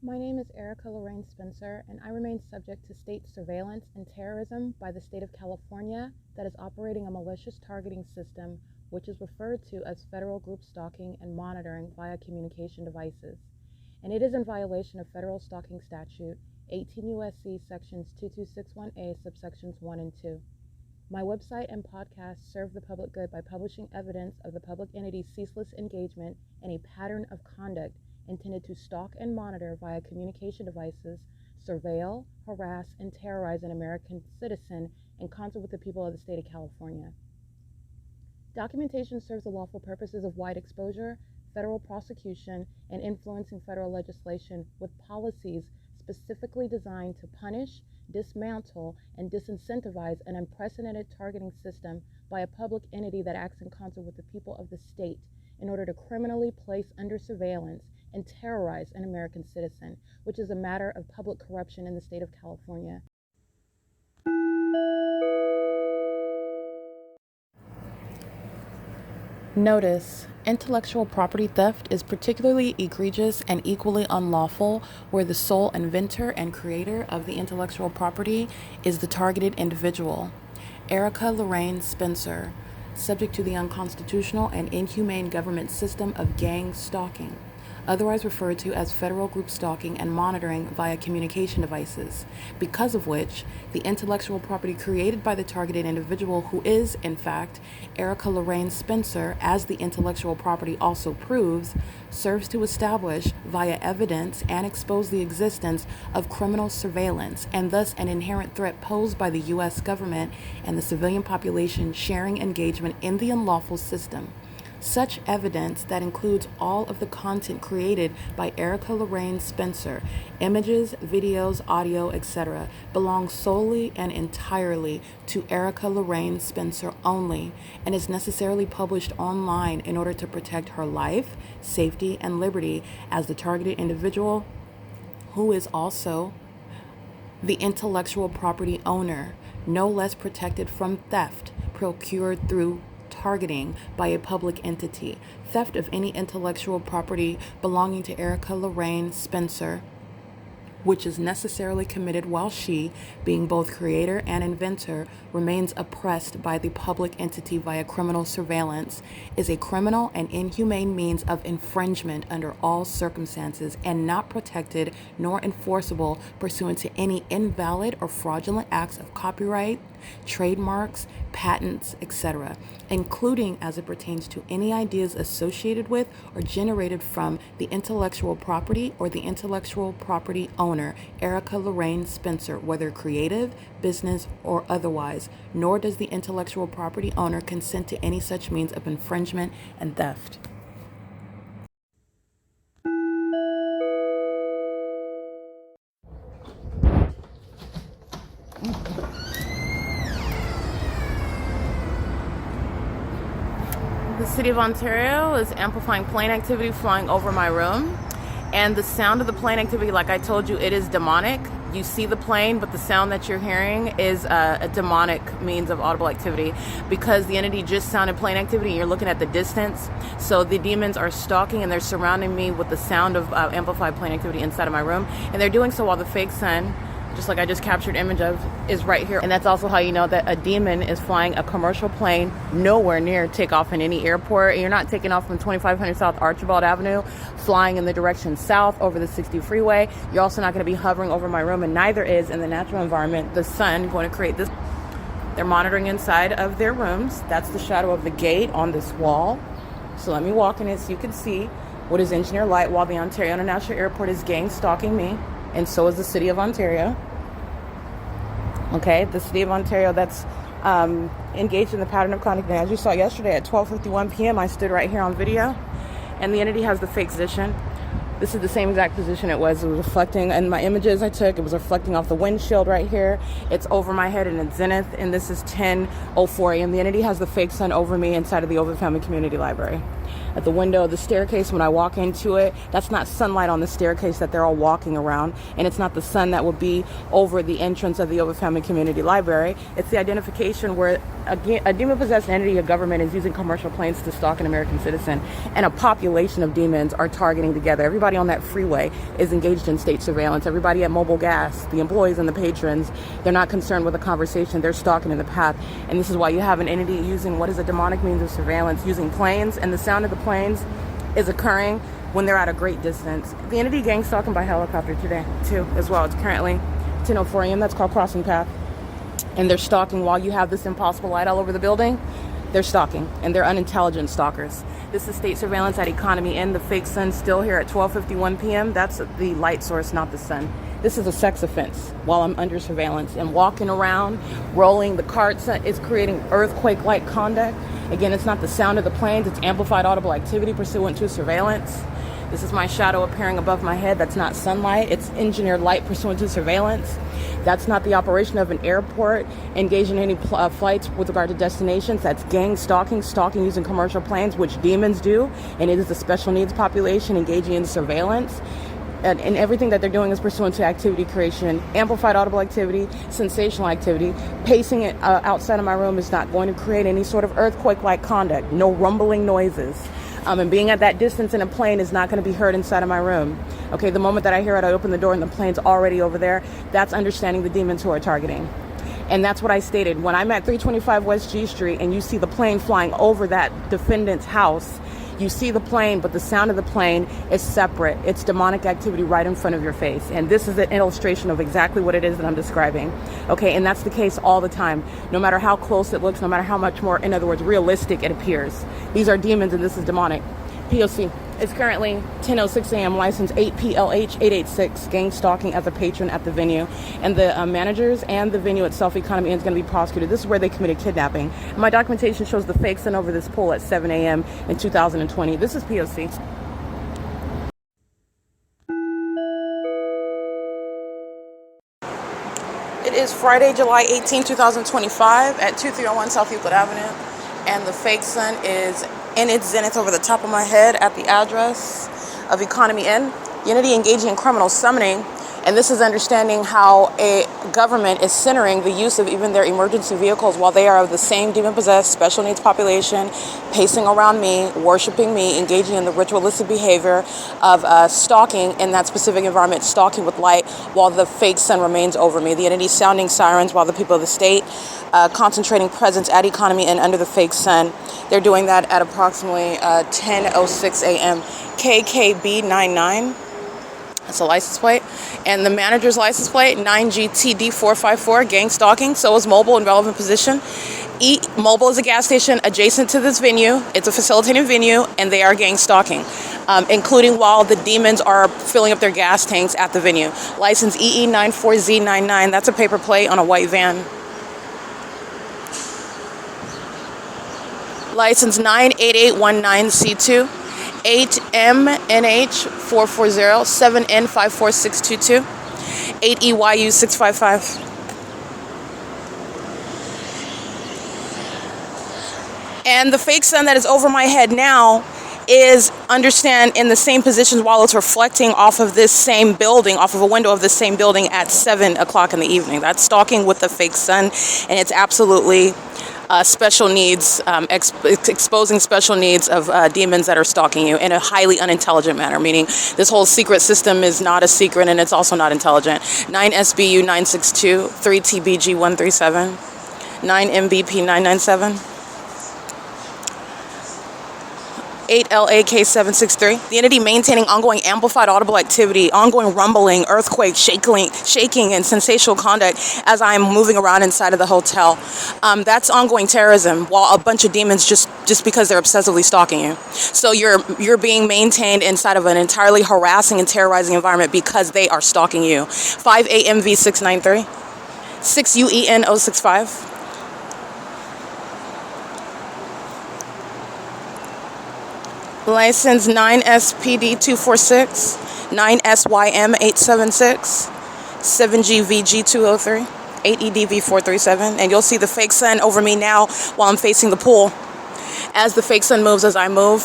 My name is Erica Lorraine Spencer, and I remain subject to state surveillance and terrorism by the state of California that is operating a malicious targeting system, which is referred to as federal group stalking and monitoring via communication devices. And it is in violation of federal stalking statute 18 U.S.C. sections 2261A subsections 1 and 2. My website and podcast serve the public good by publishing evidence of the public entity's ceaseless engagement in a pattern of conduct intended to stalk and monitor via communication devices, surveil, harass, and terrorize an American citizen in concert with the people of the state of California. Documentation serves the lawful purposes of wide exposure, federal prosecution, and influencing federal legislation with policies specifically designed to punish, dismantle, and disincentivize an unprecedented targeting system by a public entity that acts in concert with the people of the state in order to criminally place under surveillance and terrorize an American citizen, which is a matter of public corruption in the state of California. Notice: intellectual property theft is particularly egregious and equally unlawful where the sole inventor and creator of the intellectual property is the targeted individual. Erica Lorraine Spencer, subject to the unconstitutional and inhumane government system of gang stalking, otherwise referred to as federal group stalking and monitoring via communication devices, because of which the intellectual property created by the targeted individual, who is, in fact, Erica Lorraine Spencer, as the intellectual property also proves, serves to establish via evidence and expose the existence of criminal surveillance and thus an inherent threat posed by the U.S. government and the civilian population sharing engagement in the unlawful system. Such evidence, that includes all of the content created by Erica Lorraine Spencer, images, videos, audio, etc., belongs solely and entirely to Erica Lorraine Spencer only and is necessarily published online in order to protect her life, safety, and liberty as the targeted individual, who is also the intellectual property owner, no less protected from theft procured through targeting by a public entity. Theft of any intellectual property belonging to Erica Lorraine Spencer, which is necessarily committed while she, being both creator and inventor, remains oppressed by the public entity via criminal surveillance, is a criminal and inhumane means of infringement under all circumstances and not protected nor enforceable pursuant to any invalid or fraudulent acts of copyright, trademarks, patents, etc., including as it pertains to any ideas associated with or generated from the intellectual property or the intellectual property owner, Erica Lorraine Spencer, whether creative, business, or otherwise, nor does the intellectual property owner consent to any such means of infringement and theft. The City of Ontario is amplifying plane activity flying over my room, and the sound of the plane activity, like I told you, it is demonic. You see the plane, but the sound that you're hearing is a demonic means of audible activity, because the entity just sounded plane activity and you're looking at the distance. So the demons are stalking and they're surrounding me with the sound of amplified plane activity inside of my room, and they're doing so while the fake sun, just like I just captured image of, is right here. And that's also how you know that a demon is flying a commercial plane nowhere near takeoff in any airport. You're not taking off from 2500 South Archibald Avenue, flying in the direction south over the 60 freeway. You're also not going to be hovering over my room, and neither is in the natural environment the sun going to create this. They're monitoring inside of their rooms. That's the shadow of the gate on this wall. So let me walk in it so you can see what is engineer light while the Ontario International Airport is gang stalking me. And so is the City of Ontario. Okay, the City of Ontario that's engaged in the pattern of conduct. And as you saw yesterday at 12:51 p.m., I stood right here on video, and the entity has the fake position. This is the same exact position it was. It was reflecting, and my images I took, it was reflecting off the windshield right here. It's over my head and in zenith, and this is 10:04 a.m. The entity has the fake sun over me inside of the Ovid Family Community Library. at the window of the staircase when I walk into it. That's not sunlight on the staircase that they're all walking around, and it's not the sun that would be over the entrance of the Ovid Family Community Library. It's the identification where a demon-possessed entity of government is using commercial planes to stalk an American citizen, and a population of demons are targeting together. Everybody on that freeway is engaged in state surveillance. Everybody at Mobile Gas, the employees and the patrons, they're not concerned with a conversation. They're stalking in the path, and this is why you have an entity using what is a demonic means of surveillance, using planes, and the sound of the planes is occurring when they're at a great distance. The entity gang stalking by helicopter today too as well. It's currently 10:04 a.m. That's called crossing path, and they're stalking while you have this impossible light all over the building. They're stalking, and they're unintelligent stalkers. This is state surveillance at Economy Inn. The fake sun still here at 12:51 p.m. That's the light source, not the sun. This is a sex offense while I'm under surveillance, and walking around, rolling the carts is creating earthquake-like conduct. Again, it's not the sound of the planes, it's amplified audible activity pursuant to surveillance. This is my shadow appearing above my head. That's not sunlight, it's engineered light pursuant to surveillance. That's not the operation of an airport engaging in any flights with regard to destinations. That's gang stalking using commercial planes, which demons do, and it is a special needs population engaging in surveillance. And everything that they're doing is pursuant to activity creation, amplified audible activity, sensational activity. Pacing it outside of my room is not going to create any sort of earthquake-like conduct, no rumbling noises. And being at that distance in a plane is not going to be heard inside of my room. Okay, the moment that I hear it, I open the door and the plane's already over there. That's understanding the demons who are targeting. And that's what I stated. When I'm at 325 West G Street and you see the plane flying over that defendant's house, you see the plane, but the sound of the plane is separate. It's demonic activity right in front of your face. And this is an illustration of exactly what it is that I'm describing. Okay, and that's the case all the time. No matter how close it looks, no matter how much more, in other words, realistic it appears. These are demons and this is demonic. P.O.C. It's currently 10:06 a.m. License 8PLH 886. Gang stalking as a patron at the venue. And the managers and the venue itself, Economy Inn, is going to be prosecuted. This is where they committed kidnapping. And my documentation shows the fake sent over this pool at 7 a.m. in 2020. This is P.O.C. It is Friday, July 18, 2025 at 2301 South Euclid Avenue. And the fake sun is in its zenith over the top of my head at the address of Economy Inn. Unity engaging in criminal summoning, and this is understanding how a government is centering the use of even their emergency vehicles while they are of the same demon-possessed special needs population, pacing around me, worshiping me, engaging in the ritualistic behavior of stalking in that specific environment, stalking with light while the fake sun remains over me. The entity sounding sirens while the people of the state concentrating presence at Economy Inn under the fake sun. They're doing that at approximately 10:06 a.m. KKB99. That's a license plate. And the manager's license plate, 9GTD454, gang stalking. So is mobile in relevant position. Mobile is a gas station adjacent to this venue. It's a facilitating venue, and they are gang stalking, including while the demons are filling up their gas tanks at the venue. License EE94Z99. That's a paper plate on a white van. License 98819C2. 8MNH440 7N54622 8EYU655. And the fake sun that is over my head now is, understand, in the same position while it's reflecting off of this same building, off of a window of this same building at 7 o'clock in the evening. That's stalking with the fake sun, and it's absolutely special needs, exposing special needs of demons that are stalking you in a highly unintelligent manner, meaning this whole secret system is not a secret and it's also not intelligent. 9SBU962, 3TBG137, 9MBP997. 8LAK763. The entity maintaining ongoing amplified audible activity, ongoing rumbling, earthquake, shaking, and sensational conduct as I am moving around inside of the hotel. That's ongoing terrorism, while a bunch of demons just because they're obsessively stalking you. So you're being maintained inside of an entirely harassing and terrorizing environment because they are stalking you. 5AMV693, 6UEN065. License 9SPD246, 9SYM876, 7GVG203, 8EDV437, and you'll see the fake sun over me now while I'm facing the pool. As the fake sun moves, as I move,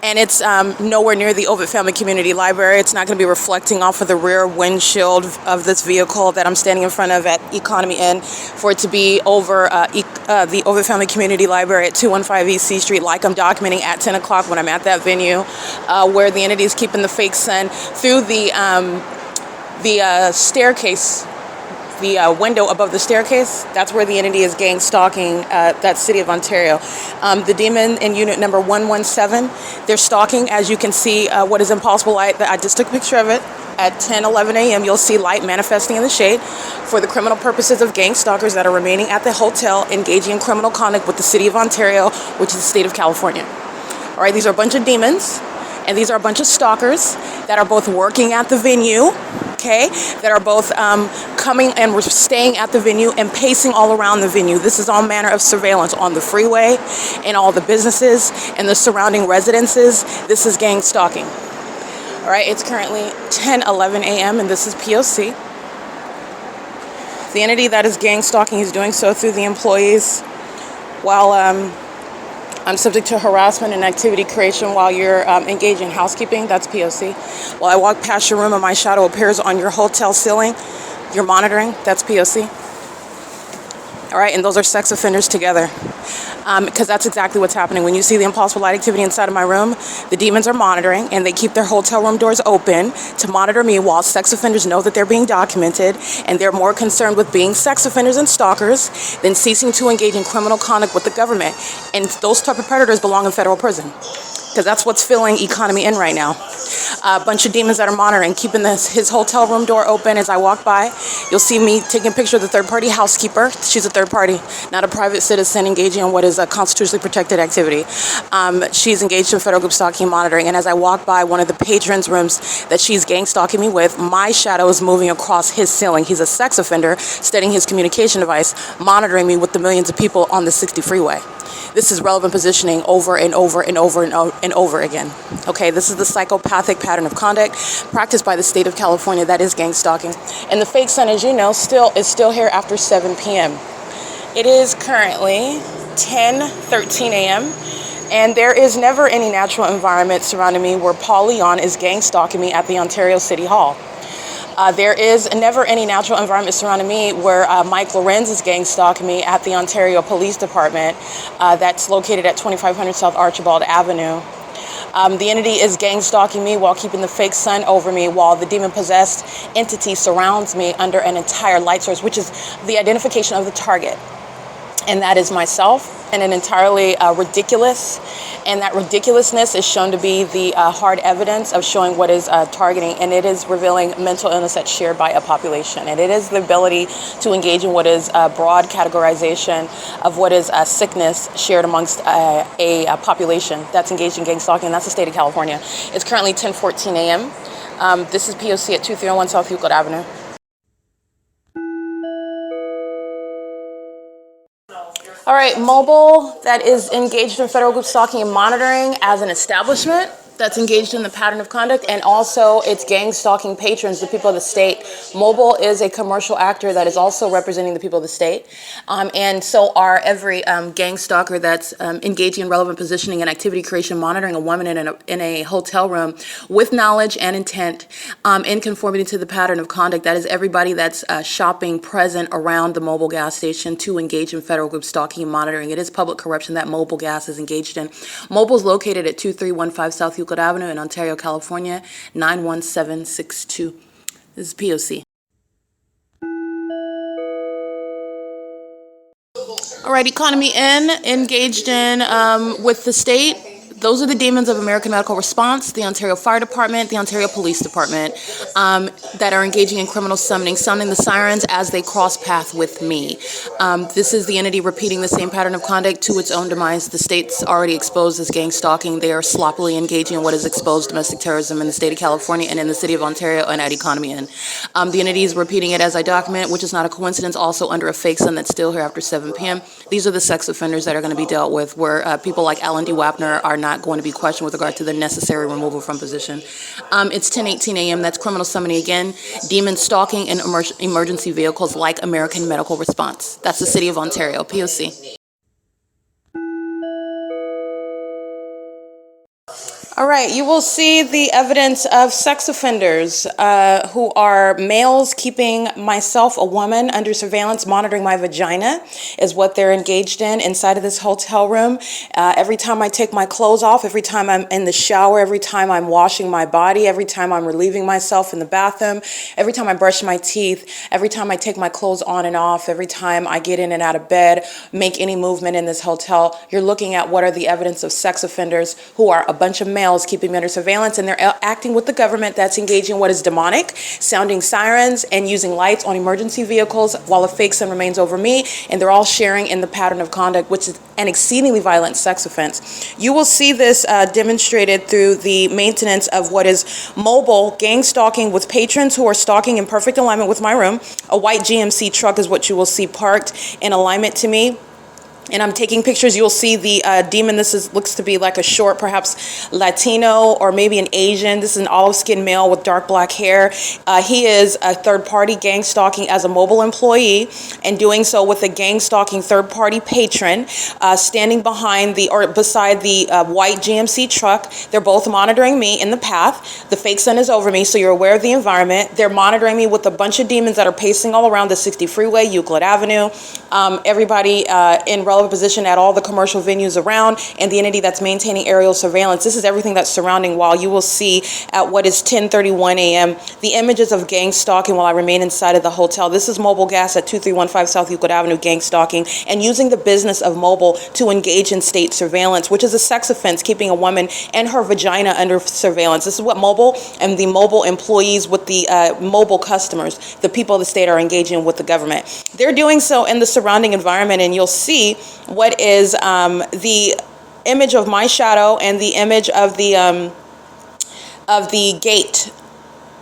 And it's nowhere near the Ovitt Family Community Library. It's not going to be reflecting off of the rear windshield of this vehicle that I'm standing in front of at Economy Inn for it to be over the Ovitt Family Community Library at 215 East C Street, like I'm documenting at 10 o'clock when I'm at that venue, where the entity is keeping the fake sun through the staircase. The window above the staircase, that's where the entity is gang stalking that city of Ontario. The demon in unit number 117, they're stalking, as you can see, what is impossible light. I just took a picture of it. At 10:11 a.m., you'll see light manifesting in the shade for the criminal purposes of gang stalkers that are remaining at the hotel engaging in criminal conduct with the city of Ontario, which is the state of California. All right, these are a bunch of demons, and these are a bunch of stalkers that are both working at the venue, okay, that are both coming and we're staying at the venue and pacing all around the venue. This is all manner of surveillance on the freeway and all the businesses and the surrounding residences. This is gang stalking. All right, it's currently 10:11 a.m. and this is P.O.C. The entity that is gang stalking is doing so through the employees while I'm subject to harassment and activity creation while you're engaged in housekeeping. That's P.O.C. While I walk past your room and my shadow appears on your hotel ceiling, you're monitoring. That's P.O.C. All right, and those are sex offenders together. Because that's exactly what's happening. When you see the impossible light activity inside of my room, the demons are monitoring, and they keep their hotel room doors open to monitor me while sex offenders know that they're being documented, and they're more concerned with being sex offenders and stalkers than ceasing to engage in criminal conduct with the government. And those type of predators belong in federal prison, because that's what's filling Economy Inn right now. A bunch of demons that are monitoring, keeping his hotel room door open. As I walk by, you'll see me taking a picture of the third-party housekeeper. She's a third party, not a private citizen engaging in what is a constitutionally protected activity. She's engaged in federal group stalking and monitoring, and as I walk by one of the patrons' rooms that she's gang stalking me with, my shadow is moving across his ceiling. He's a sex offender, studying his communication device, monitoring me with the millions of people on the 60 freeway. This is relevant positioning over and over and over and over again. Okay, this is the psychopathic pattern of conduct practiced by the state of California that is gang stalking. And the fake sun, as you know, is still here after 7 p.m. It is currently 10:13 a.m. and there is never any natural environment surrounding me where Paul Leon is gang stalking me at the Ontario City Hall. There is never any natural environment surrounding me where Mike LORENZ is gang stalking me at the Ontario Police Department that's located at 2500 South Archibald Avenue. The entity is gang stalking me while keeping the fake sun over me while the demon-possessed entity surrounds me under an entire light source, which is the identification of the target. And that is myself, and an entirely ridiculous. And that ridiculousness is shown to be the hard evidence of showing what is targeting, and it is revealing mental illness that's shared by a population. And it is the ability to engage in what is broad categorization of what is sickness shared amongst a population that's engaged in gang stalking, and that's the state of California. It's currently 10:14 a.m. This is P.O.C. at 2301 South Euclid Avenue. All right, mobile that is engaged in federal group stalking and monitoring as an establishment that's engaged in the pattern of conduct, and also its gang stalking patrons, the people of the state. Mobile is a commercial actor that is also representing the people of the state, and so are every gang stalker that's engaging in relevant positioning and activity creation, monitoring a woman in a hotel room with knowledge and intent in conformity to the pattern of conduct. That is everybody that's shopping present around the mobile gas station to engage in federal group stalking and monitoring. It is public corruption that mobile gas is engaged in. Mobile is located at 2315 South Euclid Avenue in Ontario, California, 91762. This is P.O.C. All right, Economy Inn, engaged in with the state. Those are the demons of American Medical Response, the Ontario Fire Department, the Ontario Police Department, that are engaging in criminal summoning, sounding the sirens as they cross path with me. This is the entity repeating the same pattern of conduct to its own demise. The state's already exposed as gang stalking. They are sloppily engaging in what is exposed domestic terrorism in the state of California and in the city of Ontario and at Economy Inn. The entity is repeating it as I document, which is not a coincidence, also under a fake sun that's still here after 7 p.m. These are the sex offenders that are going to be dealt with, where people like Alan D. WAPNER are not going to be questioned with regard to the necessary removal from position. It's 10:18 a.m. That's criminal summoning again. Demon stalking in emergency vehicles like American Medical Response. That's the city of Ontario, P.O.C. All right, you will see the evidence of sex offenders who are males keeping myself, a woman, under surveillance, monitoring my vagina is what they're engaged in inside of this hotel room. Every time I take my clothes off, every time I'm in the shower, every time I'm washing my body, every time I'm relieving myself in the bathroom, every time I brush my teeth, every time I take my clothes on and off, every time I get in and out of bed, make any movement in this hotel, you're looking at what are the evidence of sex offenders who are a bunch of males keeping me under surveillance, and they're acting with the government that's engaging in what is demonic, sounding sirens and using lights on emergency vehicles while a fake sun remains over me, and they're all sharing in the pattern of conduct, which is an exceedingly violent sex offense. You will see this demonstrated through the maintenance of what is mobile gang stalking with patrons who are stalking in perfect alignment with my room. A white GMC truck is what you will see parked in alignment to me. And I'm taking pictures. You'll see the demon. Looks to be like a short, perhaps Latino or maybe an Asian. This is an olive-skinned male with dark black hair. He is a third-party gang stalking as a mobile employee and doing so with a gang stalking third-party patron standing behind beside the white GMC truck. They're both monitoring me in the path. The fake sun is over me, so you're aware of the environment. They're monitoring me with a bunch of demons that are pacing all around the 60 freeway, Euclid Avenue. Everybody in relevant position at all the commercial venues around, and the entity that's maintaining aerial surveillance. This is everything that's surrounding while you will see at what is 10:31 a.m. the images of gang stalking while I remain inside of the hotel. This is Mobile Gas at 2315 South Euclid Avenue, gang stalking and using the business of mobile to engage in state surveillance, which is a sex offense, keeping a woman and her vagina under surveillance. This is what mobile and the mobile employees with the mobile customers, the people of the state, are engaging with the government. They're doing so in the surrounding environment, and you'll see what is the image of my shadow and the image of the gate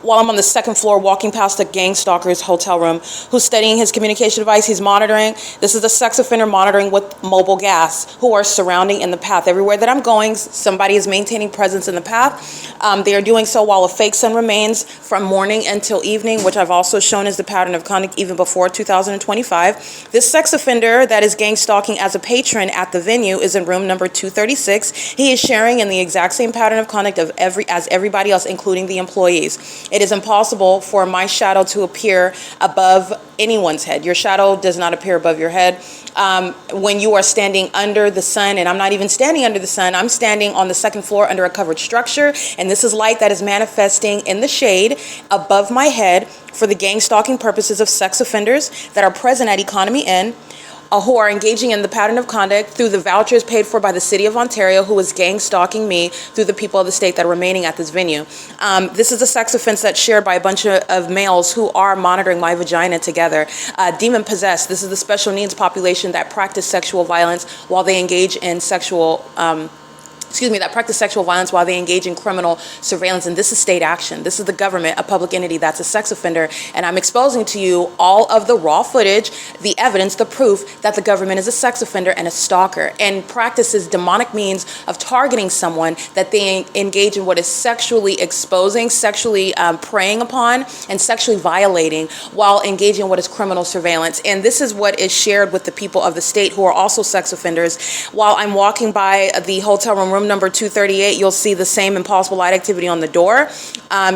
while I'm on the second floor walking past a gang stalker's hotel room who's studying his communication device. He's monitoring. This is a sex offender monitoring with mobile gas who are surrounding in the path. Everywhere that I'm going, somebody is maintaining presence in the path. They are doing so while a fake sun remains from morning until evening, which I've also shown as the pattern of conduct even before 2025. This sex offender that is gang stalking as a patron at the venue is in room number 236. He is sharing in the exact same pattern of conduct as everybody else, including the employees. It is impossible for my shadow to appear above anyone's head. Your shadow does not appear above your head. When you are standing under the sun, and I'm not even standing under the sun, I'm standing on the second floor under a covered structure, and this is light that is manifesting in the shade above my head for the gang stalking purposes of sex offenders that are present at Economy Inn, who are engaging in the pattern of conduct through the vouchers paid for by the City of Ontario, who is gang stalking me through the people of the state that are remaining at this venue. This is a sex offense that's shared by a bunch of males who are monitoring my vagina together. Demon possessed. This is the special needs population that practice sexual violence while they engage in that practice sexual violence while they engage in criminal surveillance. And this is state action. This is the government, a public entity that's a sex offender. And I'm exposing to you all of the raw footage, the evidence, the proof that the government is a sex offender and a stalker and practices demonic means of targeting someone that they engage in what is sexually exposing, sexually preying upon, and sexually violating while engaging in what is criminal surveillance. And this is what is shared with the people of the state who are also sex offenders. While I'm walking by the hotel room number 238, you'll see the same impossible light activity on the door.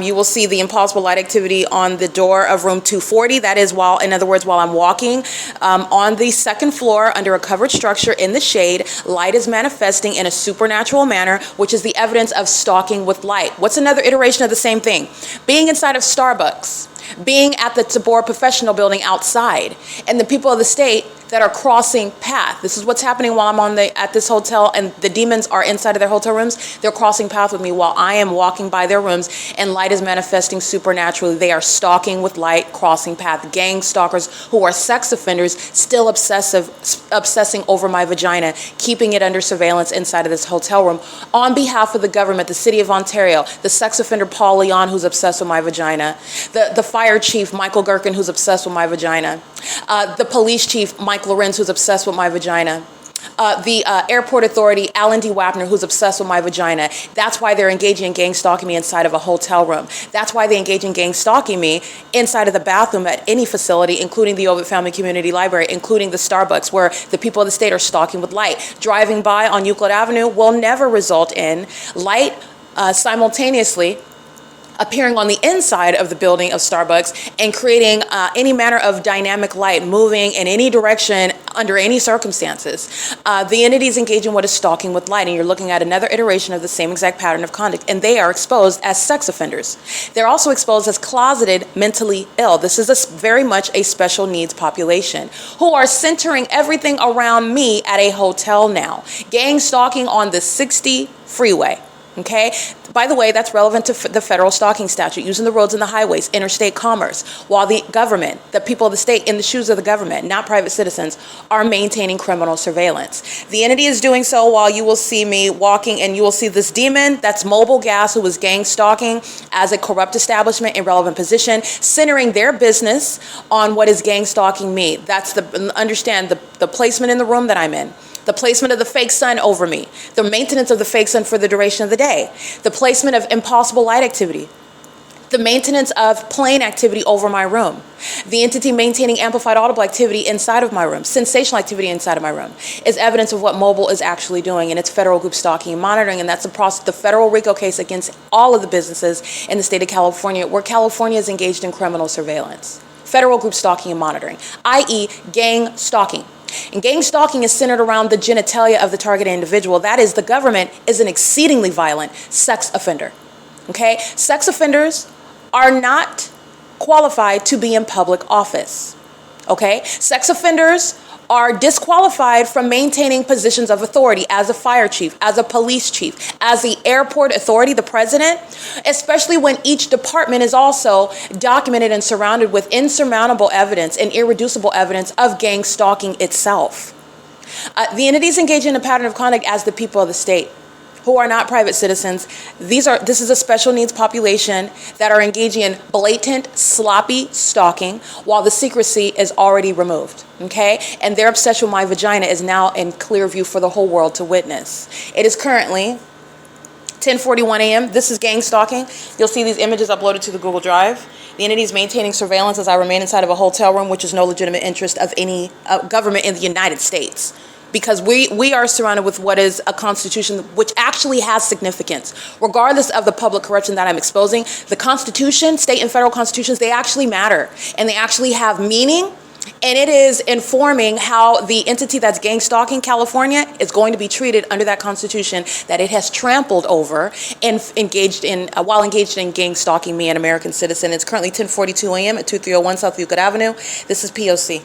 You will see the impossible light activity on the door of room 240. That is while I'm walking on the second floor under a covered structure in the shade, light is manifesting in a supernatural manner, which is the evidence of stalking with light. What's another iteration of the same thing? Being inside of Starbucks, being at the Tabor Professional Building outside, and the people of the state that are crossing path. This is what's happening while I'm at this hotel, and the demons are inside of their hotel rooms. They're crossing path with me while I am walking by their rooms, and light is manifesting supernaturally. They are stalking with light, crossing path. Gang stalkers who are sex offenders, still obsessing over my vagina, keeping it under surveillance inside of this hotel room. On behalf of the government, the City of Ontario, the sex offender Paul Leon, who's obsessed with my vagina, the fire chief Michael GERKEN, who's obsessed with my vagina, the police chief Mike LORENZ, who's obsessed with my vagina, the airport authority Alan D. WAPNER, who's obsessed with my vagina. That's why they're engaging in gang stalking me inside of a hotel room. That's why they engage in gang stalking me inside of the bathroom at any facility, including the Ovid Family Community Library, including the Starbucks, where the people of the state are stalking with light. Driving by on Euclid Avenue will never result in light simultaneously appearing on the inside of the building of Starbucks and creating any manner of dynamic light moving in any direction under any circumstances. The entities engage in what is stalking with light, and you're looking at another iteration of the same exact pattern of conduct, and they are exposed as sex offenders. They're also exposed as closeted mentally ill. This is very much a special needs population who are centering everything around me at a hotel now. Gang stalking on the 60 freeway. Okay. By the way, that's relevant to the federal stalking statute, using the roads and the highways, interstate commerce, while the government, the people of the state in the shoes of the government, not private citizens, are maintaining criminal surveillance. The entity is doing so while you will see me walking, and you will see this demon, that's Mobile Gas, who was gang stalking as a corrupt establishment in relevant position, centering their business on what is gang stalking me. That's understand the placement in the room that I'm in. The placement of the fake sun over me, the maintenance of the fake sun for the duration of the day, the placement of impossible light activity, the maintenance of plane activity over my room, the entity maintaining amplified audible activity inside of my room, sensational activity inside of my room, is evidence of what Mobile is actually doing in its federal group stalking and monitoring, and that's the federal RICO case against all of the businesses in the state of California, where California is engaged in criminal surveillance. Federal group stalking and monitoring, i.e. gang stalking. And gang stalking is centered around the genitalia of the targeted individual. That is, the government is an exceedingly violent sex offender. Okay? Sex offenders are not qualified to be in public office. Okay? Sex offenders are disqualified from maintaining positions of authority as a fire chief, as a police chief, as the airport authority, the president, especially when each department is also documented and surrounded with insurmountable evidence and irreducible evidence of gang stalking itself. The entities engage in a pattern of conduct as the people of the state, who are not private citizens. This is a special needs population that are engaging in blatant, sloppy stalking while the secrecy is already removed, okay? And their obsession with my vagina is now in clear view for the whole world to witness. It is currently 10:41 a.m. This is gang stalking. You'll see these images uploaded to the Google Drive. The entity is maintaining surveillance as I remain inside of a hotel room, which is no legitimate interest of any government in the United States. Because we are surrounded with what is a constitution which actually has significance. Regardless of the public corruption that I'm exposing, the Constitution, state and federal constitutions, they actually matter. And they actually have meaning. And it is informing how the entity that's gang stalking California is going to be treated under that Constitution that it has trampled over and while engaged in gang stalking me, an American citizen. It's currently 10:42 a.m. at 2301 South Euclid Avenue. This is P.O.C.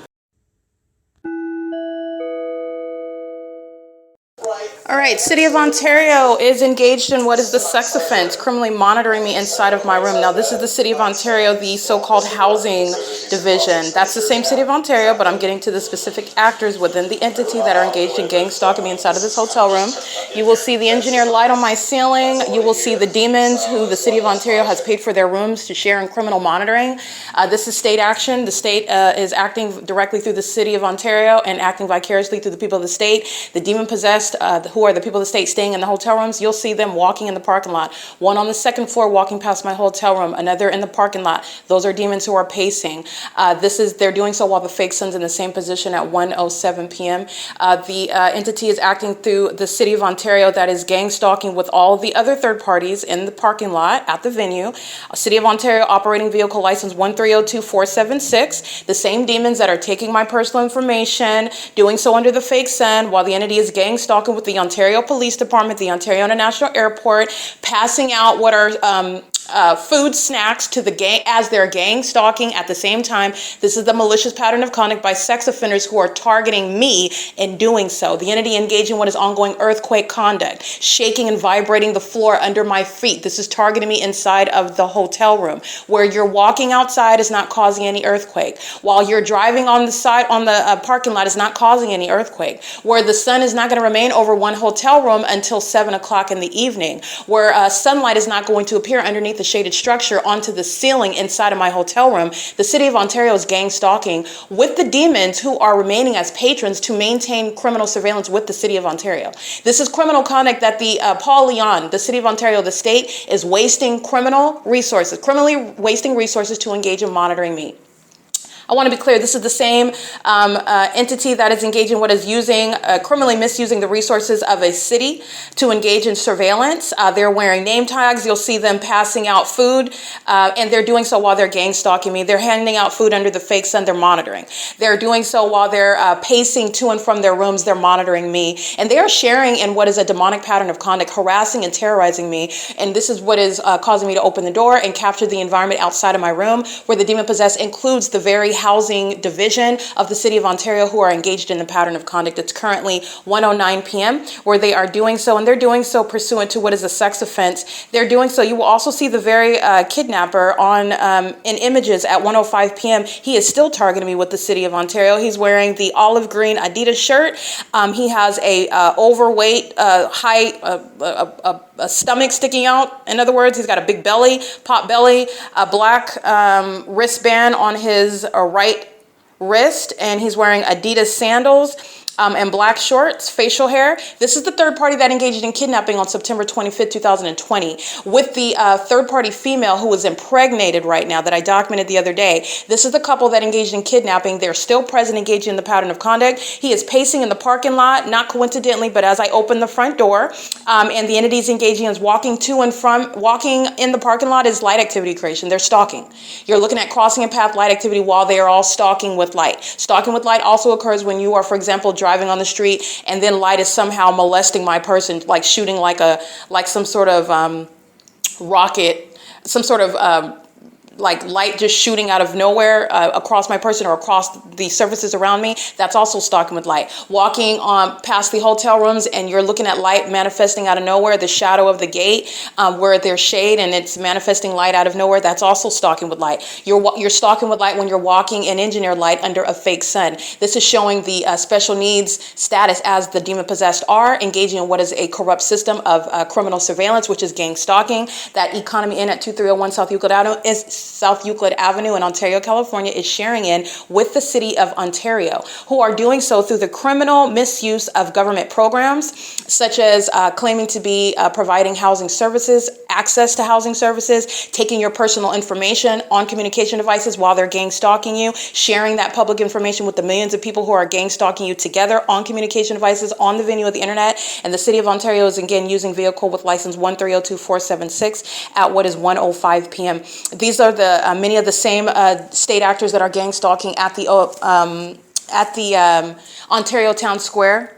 All right, City of Ontario is engaged in what is the sex offense, criminally monitoring me inside of my room. Now, this is the City of Ontario, the so-called housing division. That's the same City of Ontario, but I'm getting to the specific actors within the entity that are engaged in gang stalking me inside of this hotel room. You will see the engineered light on my ceiling. You will see the demons who the City of Ontario has paid for their rooms to share in criminal monitoring. This is state action. The state is acting directly through the City of Ontario and acting vicariously through the people of the state. The demon-possessed, who are the people of the state staying in the hotel rooms, you'll see them walking in the parking lot. One on the second floor walking past my hotel room, another in the parking lot. Those are demons who are pacing. They're doing so while the fake sun's in the same position at 1:07 p.m. The entity is acting through the City of Ontario that is gang stalking with all the other third parties in the parking lot at the venue. City of Ontario operating vehicle license 1302476. The same demons that are taking my personal information, doing so under the fake sun while the entity is gang stalking with the Ontario Police Department, the Ontario International Airport, passing out what are food snacks to the gang as they're gang stalking at the same time. This is the malicious pattern of conduct by sex offenders who are targeting me in doing so. The entity engaging in what is ongoing earthquake conduct, shaking and vibrating the floor under my feet. This is targeting me inside of the hotel room. Where you're walking outside is not causing any earthquake. While you're driving on the side on the parking lot is not causing any earthquake. Where the sun is not going to remain over one hotel room until 7 o'clock in the evening. Where sunlight is not going to appear underneath the shaded structure onto the ceiling inside of my hotel room. The City of Ontario is gang stalking with the demons who are remaining as patrons to maintain criminal surveillance with the City of Ontario. This is criminal conduct that the Paul Leon, the City of Ontario, the state, is wasting criminally wasting resources to engage in monitoring me. I want to be clear, this is the same entity that is engaging what is criminally misusing the resources of a city to engage in surveillance. They're wearing name tags. You'll see them passing out food, and they're doing so while they're gang stalking me. They're handing out food under the fake sun. They're monitoring. They're doing so while they're pacing to and from their rooms. They're monitoring me, and they are sharing in what is a demonic pattern of conduct, harassing and terrorizing me. And this is what is causing me to open the door and capture the environment outside of my room, where the demon possessed includes the very housing division of the City of Ontario who are engaged in the pattern of conduct. It's currently 1:09 p.m. where they are doing so, and they're doing so pursuant to what is a sex offense. They're doing so. You will also see the very kidnapper on in images at 1:05 p.m. He is still targeting me with the City of Ontario. He's wearing the olive green Adidas shirt. He has a overweight, a stomach sticking out. In other words, he's got a big belly, pot belly, a black wristband on his right wrist, and he's wearing Adidas sandals and black shorts, facial hair. This is the third party that engaged in kidnapping on September 25th, 2020, with the third party female who was impregnated right now that I documented the other day. This is the couple that engaged in kidnapping. They're still present, engaged in the pattern of conduct. He is pacing in the parking lot, not coincidentally, but as I open the front door, and the entities engaging is walking to and from. Walking in the parking lot is light activity creation. They're stalking. You're looking at crossing a path light activity while they are all stalking with light. Stalking with light also occurs when you are, for example, driving on the street and then light is somehow molesting my person, like shooting like some sort of rocket, some sort of like light just shooting out of nowhere across my person or across the surfaces around me. That's also stalking with light. Walking past the hotel rooms and you're looking at light manifesting out of nowhere, the shadow of the gate where there's shade and it's manifesting light out of nowhere. That's also stalking with light. You're stalking with light when you're walking in engineered light under a fake sun. This is showing the special needs status as the demon possessed are engaging in what is a corrupt system of criminal surveillance, which is gang stalking. That Economy Inn at 2301 South Euclid Avenue in Ontario, California is sharing in with the City of Ontario, who are doing so through the criminal misuse of government programs, such as claiming to be providing housing services, access to housing services, taking your personal information on communication devices while they're gang stalking you, sharing that public information with the millions of people who are gang stalking you together on communication devices on the venue of the internet. And the City of Ontario is again using vehicle with license 1302476 at what is 1:05 p.m. These are the many of the same state actors that are gang stalking at the Ontario Town Square,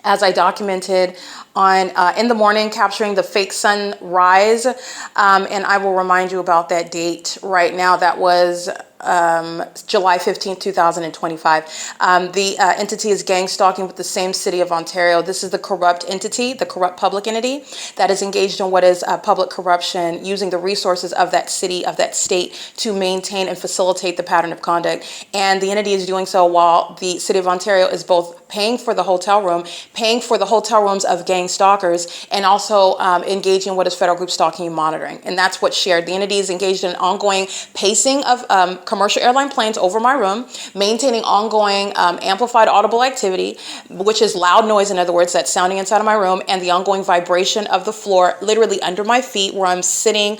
as I documented on in the morning, capturing the fake sunrise. And I will remind you about that date right now. That was July 15th, 2025. The entity is gang stalking with the same City of Ontario. This is the corrupt entity, the corrupt public entity that is engaged in what is public corruption, using the resources of that city, of that state, to maintain and facilitate the pattern of conduct. And the entity is doing so while the City of Ontario is both paying for the hotel room, paying for the hotel rooms of gang stalkers, and also engaging in what is federal group stalking and monitoring. And that's what's shared. The entity is engaged in ongoing pacing of commercial airline planes over my room, maintaining ongoing amplified audible activity, which is loud noise, in other words, that's sounding inside of my room, and the ongoing vibration of the floor literally under my feet where I'm sitting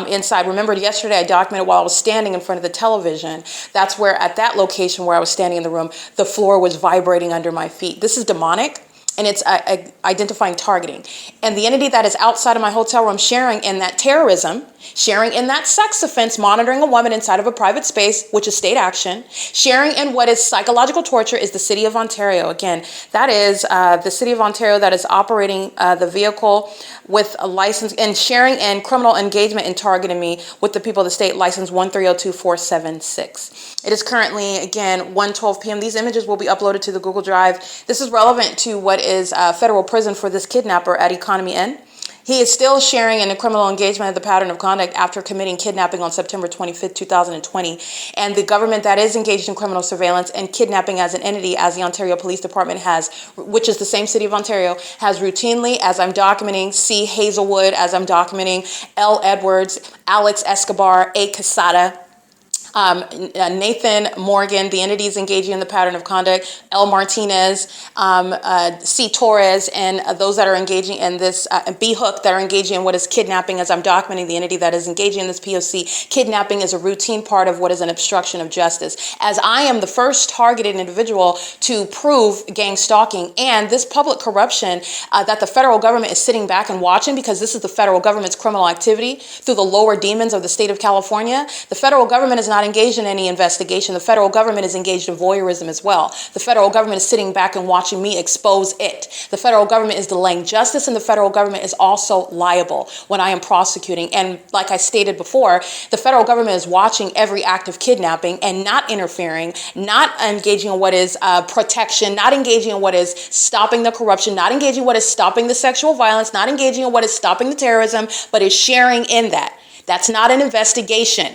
inside. Remember, yesterday I documented while I was standing in front of the television. That's where, at that location where I was standing in the room, the floor was vibrating under my feet. This is demonic. And it's identifying targeting. And the entity that is outside of my hotel room sharing in that terrorism, sharing in that sex offense, monitoring a woman inside of a private space, which is state action, sharing in what is psychological torture, is the City of Ontario. Again, that is the City of Ontario that is operating the vehicle with a license, and sharing in criminal engagement and targeting me with the people of the state, license 1302476. It is currently, again, 1:12 p.m. These images will be uploaded to the Google Drive. This is relevant to what is federal prison for this kidnapper at Economy Inn. He is still sharing in a criminal engagement of the pattern of conduct after committing kidnapping on September 25th, 2020. And the government that is engaged in criminal surveillance and kidnapping as an entity, as the Ontario Police Department has, which is the same City of Ontario, has routinely, as I'm documenting, C. Hazelwood, as I'm documenting, L. Edwards, Alex Escobar, A. Quesada, Nathan Morgan, the entities engaging in the pattern of conduct, L. Martinez, C. Torres, and those that are engaging in this, B. Hook, that are engaging in what is kidnapping, as I'm documenting the entity that is engaging in this P.O.C. Kidnapping is a routine part of what is an obstruction of justice. As I am the first targeted individual to prove gang stalking and this public corruption that the federal government is sitting back and watching, because this is the federal government's criminal activity through the lower demons of the state of California. The federal government is not engaged in any investigation. The federal government is engaged in voyeurism as well. The federal government is sitting back and watching me expose it. The federal government is delaying justice, and the federal government is also liable when I am prosecuting. And like I stated before, the federal government is watching every act of kidnapping and not interfering, not engaging in what is protection, not engaging in what is stopping the corruption, not engaging in what is stopping the sexual violence, not engaging in what is stopping the terrorism, but is sharing in that. That's not an investigation.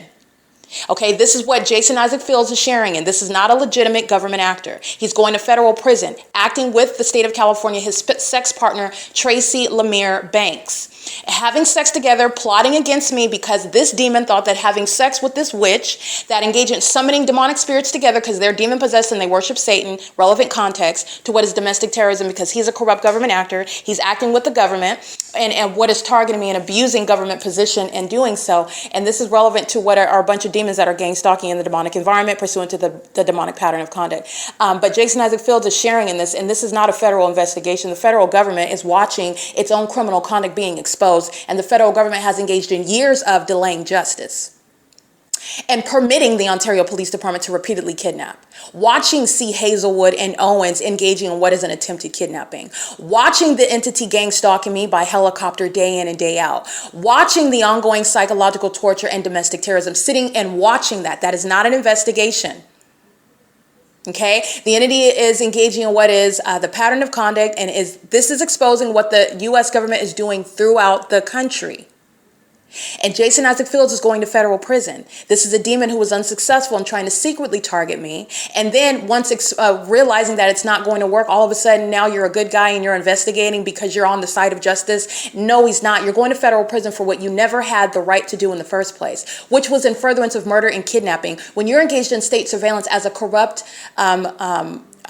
Okay, this is what Jason Isaac Fields is sharing, and this is not a legitimate government actor. He's going to federal prison, acting with the state of California, his sex partner, Tracy Lemire Banks. Having sex together, plotting against me because this demon thought that having sex with this witch that engaged in summoning demonic spirits together because they're demon possessed and they worship Satan, relevant context to what is domestic terrorism, because he's a corrupt government actor. He's acting with the government and what is targeting me and abusing government position and doing so. And this is relevant to what are a bunch of demons that are gang stalking in the demonic environment pursuant to the demonic pattern of conduct. But Jason Isaac Fields is sharing in this, and this is not a federal investigation. The federal government is watching its own criminal conduct being exposed, and the federal government has engaged in years of delaying justice and permitting the Ontario Police Department to repeatedly kidnap, watching C. Hazelwood and Owens engaging in what is an attempted kidnapping, watching the entity gang stalking me by helicopter day in and day out, watching the ongoing psychological torture and domestic terrorism, sitting and watching that. That is not an investigation. Okay, the entity is engaging in what is the pattern of conduct, and this is exposing what the U.S. government is doing throughout the country. And Jason Isaac Fields is going to federal prison. This is a demon who was unsuccessful in trying to secretly target me. And then once realizing that it's not going to work, all of a sudden now you're a good guy and you're investigating because you're on the side of justice. No, he's not. You're going to federal prison for what you never had the right to do in the first place, which was in furtherance of murder and kidnapping. When you're engaged in state surveillance as a corrupt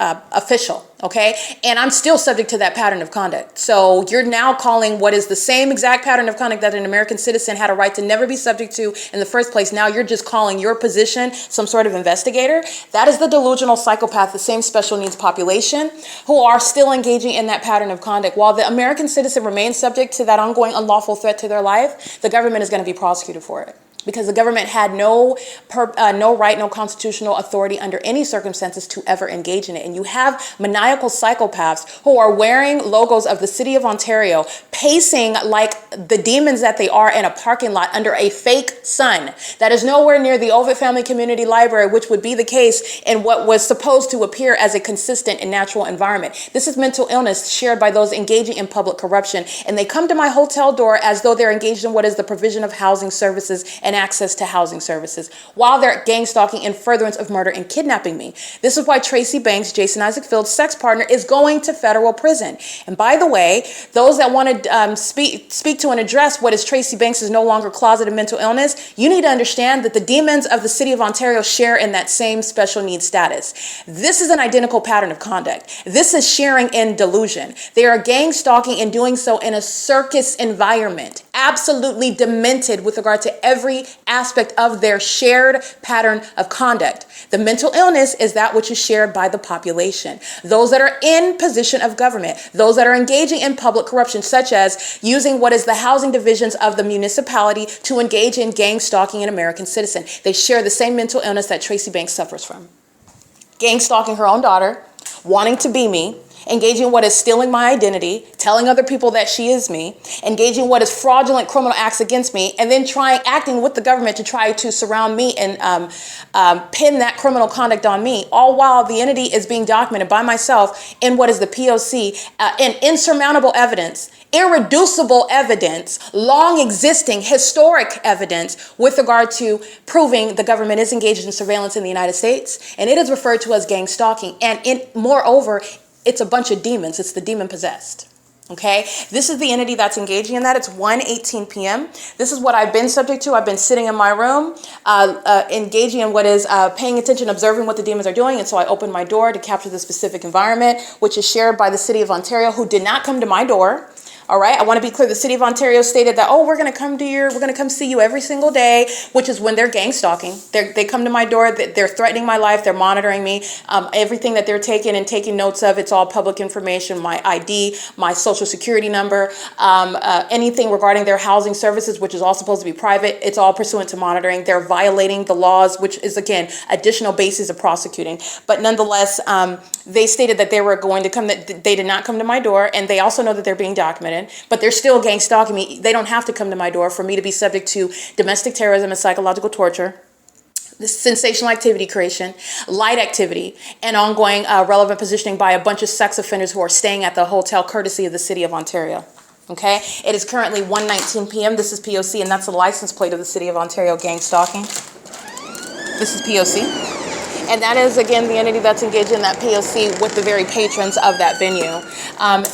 official, okay? And I'm still subject to that pattern of conduct. So you're now calling what is the same exact pattern of conduct that an American citizen had a right to never be subject to in the first place. Now you're just calling your position some sort of investigator. That is the delusional psychopath, the same special needs population who are still engaging in that pattern of conduct. While the American citizen remains subject to that ongoing unlawful threat to their life, the government is going to be prosecuted for it, because the government had no right, no constitutional authority under any circumstances to ever engage in it. And you have maniacal psychopaths who are wearing logos of the city of Ontario, pacing like the demons that they are in a parking lot under a fake sun that is nowhere near the Ovid Family Community Library, which would be the case in what was supposed to appear as a consistent and natural environment. This is mental illness shared by those engaging in public corruption. And they come to my hotel door as though they're engaged in what is the provision of housing services and access to housing services, while they're gang stalking in furtherance of murder and kidnapping me. This is why Tracy Banks, Jason Isaac Fields' sex partner, is going to federal prison. And by the way, those that want to speak to and address what is Tracy Banks is no longer closeted mental illness, you need to understand that the demons of the city of Ontario share in that same special needs status. This is an identical pattern of conduct. This is sharing in delusion. They are gang stalking and doing so in a circus environment, absolutely demented with regard to every aspect of their shared pattern of conduct. The mental illness is that which is shared by the population. Those that are in position of government, those that are engaging in public corruption, such as using what is the housing divisions of the municipality to engage in gang stalking an American citizen. They share the same mental illness that Tracy Banks suffers from. Gang stalking her own daughter, wanting to be me, engaging in what is stealing my identity, telling other people that she is me, engaging in what is fraudulent criminal acts against me, and then acting with the government to try to surround me and pin that criminal conduct on me, all while the entity is being documented by myself in what is the P.O.C. In insurmountable evidence, irreducible evidence, long existing historic evidence with regard to proving the government is engaged in surveillance in the United States, and it is referred to as gang stalking. And moreover, it's a bunch of demons. It's the demon possessed. Okay, this is the entity that's engaging in that. It's 1:18 p.m. This is what I've been subject to. I've been sitting in my room, engaging in what is paying attention, observing what the demons are doing. And so I opened my door to capture the specific environment, which is shared by the city of Ontario, who did not come to my door. All right, I want to be clear. The city of Ontario stated that, oh, we're going to come see you every single day, which is when they're gang stalking. They come to my door. They're threatening my life. They're monitoring me. Everything that they're taking and taking notes of, it's all public information. My ID, my social security number, anything regarding their housing services, which is all supposed to be private. It's all pursuant to monitoring. They're violating the laws, which is, again, additional basis of prosecuting. But nonetheless, they stated that they were going to come, that they did not come to my door. And they also know that they're being documented. But they're still gang stalking me. They don't have to come to my door for me to be subject to domestic terrorism and psychological torture, this sensational activity creation, light activity, and ongoing relevant positioning by a bunch of sex offenders who are staying at the hotel courtesy of the city of Ontario. Okay, it is currently 1:19 p.m. This is P.O.C. and that's the license plate of the city of Ontario gang stalking. This is P.O.C. And that is, again, the entity that's engaged in that P.O.C. with the very patrons of that venue.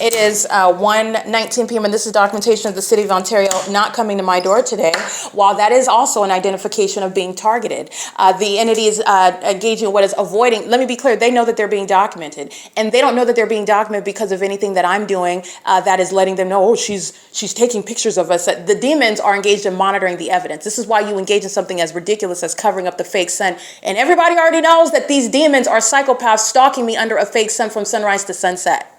It is 1:19 p.m. and this is documentation of the city of Ontario not coming to my door today. While that is also an identification of being targeted, the entity is engaging in what is avoiding. Let me be clear. They know that they're being documented, and they don't know that they're being documented because of anything that I'm doing that is letting them know, oh, she's taking pictures of us. The demons are engaged in monitoring the evidence. This is why you engage in something as ridiculous as covering up the fake sun. And everybody already knows that these demons are psychopaths stalking me under a fake sun from sunrise to sunset.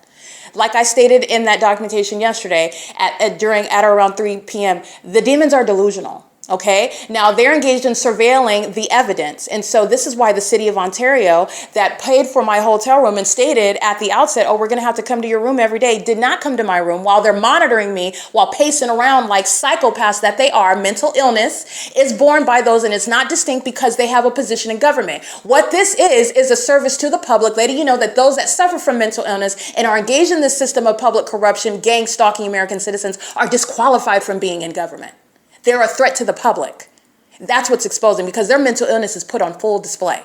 Like I stated in that documentation yesterday, at or around 3 p.m., the demons are delusional. Okay, now they're engaged in surveilling the evidence. And so this is why the city of Ontario that paid for my hotel room and stated at the outset, oh, we're going to have to come to your room every day, did not come to my room while they're monitoring me, while pacing around like psychopaths that they are. Mental illness is borne by those, and it's not distinct because they have a position in government. What this is a service to the public, letting you know that those that suffer from mental illness and are engaged in this system of public corruption, gang stalking American citizens, are disqualified from being in government. They're a threat to the public. That's what's exposing, because their mental illness is put on full display.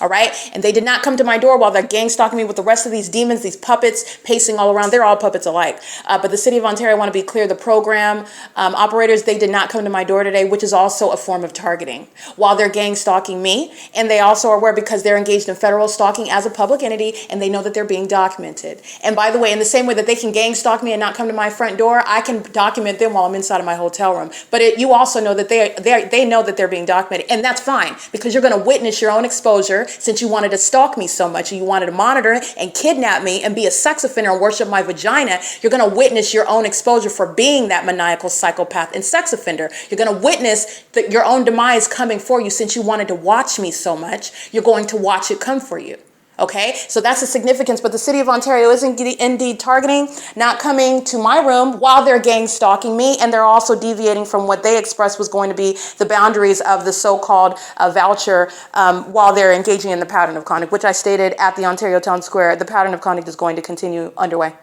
All right. And they did not come to my door while they're gang stalking me with the rest of these demons, these puppets pacing all around. They're all puppets alike. But the city of Ontario, I want to be clear, the program operators, they did not come to my door today, which is also a form of targeting while they're gang stalking me. And they also are aware because they're engaged in federal stalking as a public entity, and they know that they're being documented. And by the way, in the same way that they can gang stalk me and not come to my front door, I can document them while I'm inside of my hotel room. But you also know that they know that they're being documented. And that's fine, because you're going to witness your own exposure. Since you wanted to stalk me so much and you wanted to monitor and kidnap me and be a sex offender and worship my vagina, you're going to witness your own exposure for being that maniacal psychopath and sex offender. You're going to witness your own demise coming for you. Since you wanted to watch me so much, you're going to watch it come for you. Okay, so that's the significance. But the city of Ontario is indeed targeting, not coming to my room while they're gang stalking me. And they're also deviating from what they expressed was going to be the boundaries of the so-called voucher while they're engaging in the pattern of conduct, which I stated at the Ontario Town Square. The pattern of conduct is going to continue underway.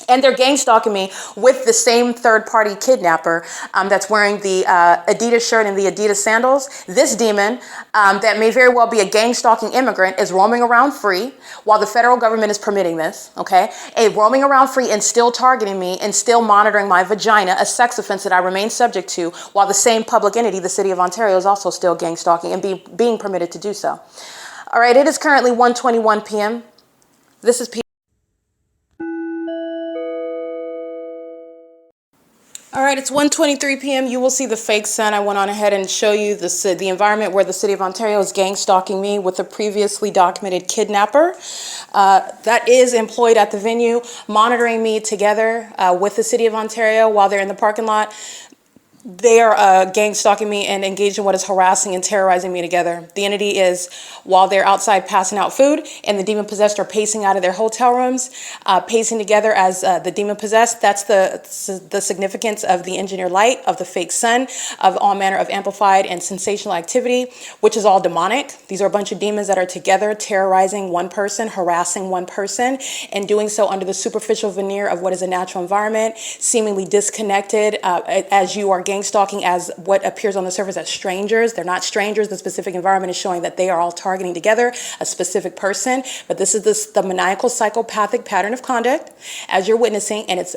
And they're gang stalking me with the same third-party kidnapper that's wearing the Adidas shirt and the Adidas sandals. This demon that may very well be a gang stalking immigrant is roaming around free while the federal government is permitting this, okay? Roaming around free and still targeting me and still monitoring my vagina, a sex offense that I remain subject to, while the same public entity, the city of Ontario, is also still gang stalking and being permitted to do so. All right, it is currently 1:21 p.m. This is P. All right, it's 1:23 p.m. You will see the fake sun. I went on ahead and show you the environment where the city of Ontario is gang stalking me with a previously documented kidnapper that is employed at the venue, monitoring me together with the city of Ontario while they're in the parking lot. They are gang stalking me and engaged in what is harassing and terrorizing me together. The entity is, while they're outside passing out food and the demon possessed are pacing out of their hotel rooms, pacing together as the demon possessed. That's the significance of the engineered light, of the fake sun, of all manner of amplified and sensational activity, which is all demonic. These are a bunch of demons that are together terrorizing one person, harassing one person, and doing so under the superficial veneer of what is a natural environment, seemingly disconnected as you are gang stalking as what appears on the surface as strangers. They're not strangers. The specific environment is showing that they are all targeting together a specific person. But this is the maniacal psychopathic pattern of conduct as you're witnessing, and it's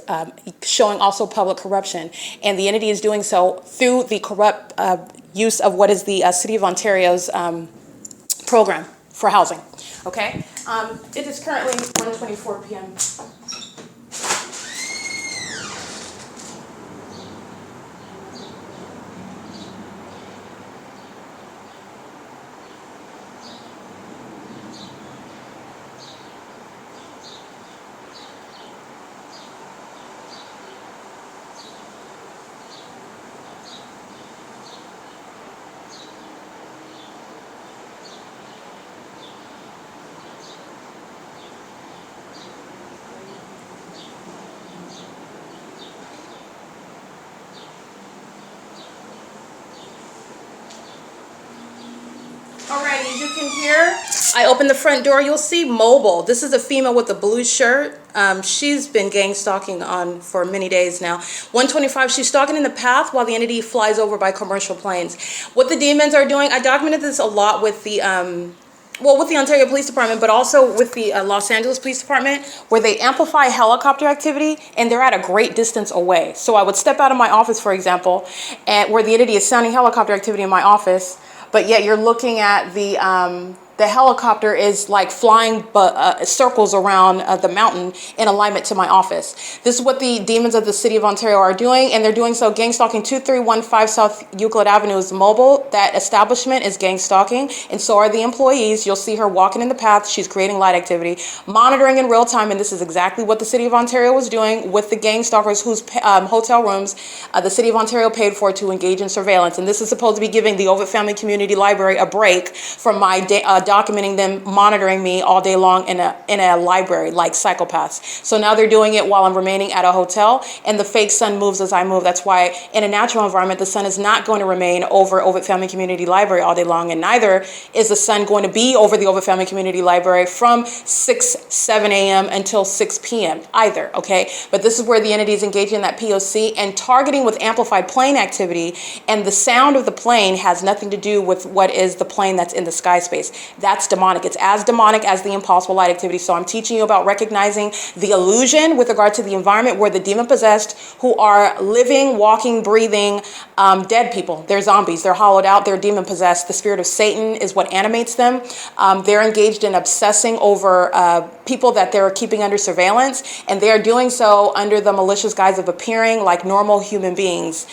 showing also public corruption. And the entity is doing so through the corrupt use of what is the City of Ontario's program for housing. Okay, it is currently 1:24 p.m. Alrighty, as you can hear, I open the front door, you'll see mobile. This is a female with a blue shirt. She's been gang stalking on for many days now. 125, she's stalking in the path while the entity flies over by commercial planes. What the demons are doing, I documented this a lot with the with the Ontario Police Department, but also with the Los Angeles Police Department, where they amplify helicopter activity and they're at a great distance away. So I would step out of my office, for example, and where the entity is sounding helicopter activity in my office, but yet you're looking at the helicopter is like flying circles around the mountain in alignment to my office. This is what the demons of the City of Ontario are doing, and they're doing so gang stalking. 2315 South Euclid Avenue is mobile. That establishment is gang stalking, and so are the employees. You'll see her walking in the path. She's creating light activity, monitoring in real time, and this is exactly what the City of Ontario was doing with the gang stalkers whose hotel rooms the City of Ontario paid for to engage in surveillance. And this is supposed to be giving the Ovitt Family Community Library a break from my documenting them monitoring me all day long in a library like psychopaths. So now they're doing it while I'm remaining at a hotel, and the fake sun moves as I move. That's why in a natural environment, the sun is not going to remain over Ovitt Family Community Library all day long, and neither is the sun going to be over the Ovitt Family Community Library from 7 a.m. until 6 p.m. either, okay? But this is where the entity is engaging in that P.O.C. and targeting with amplified plane activity, and the sound of the plane has nothing to do with what is the plane that's in the sky space. That's demonic. It's as demonic as the impossible light activity. So I'm teaching you about recognizing the illusion with regard to the environment where the demon possessed, who are living, walking, breathing, dead people. They're zombies. They're hollowed out. They're demon possessed. The spirit of Satan is what animates them. They're engaged in obsessing over people that they're keeping under surveillance, and they are doing so under the malicious guise of appearing like normal human beings,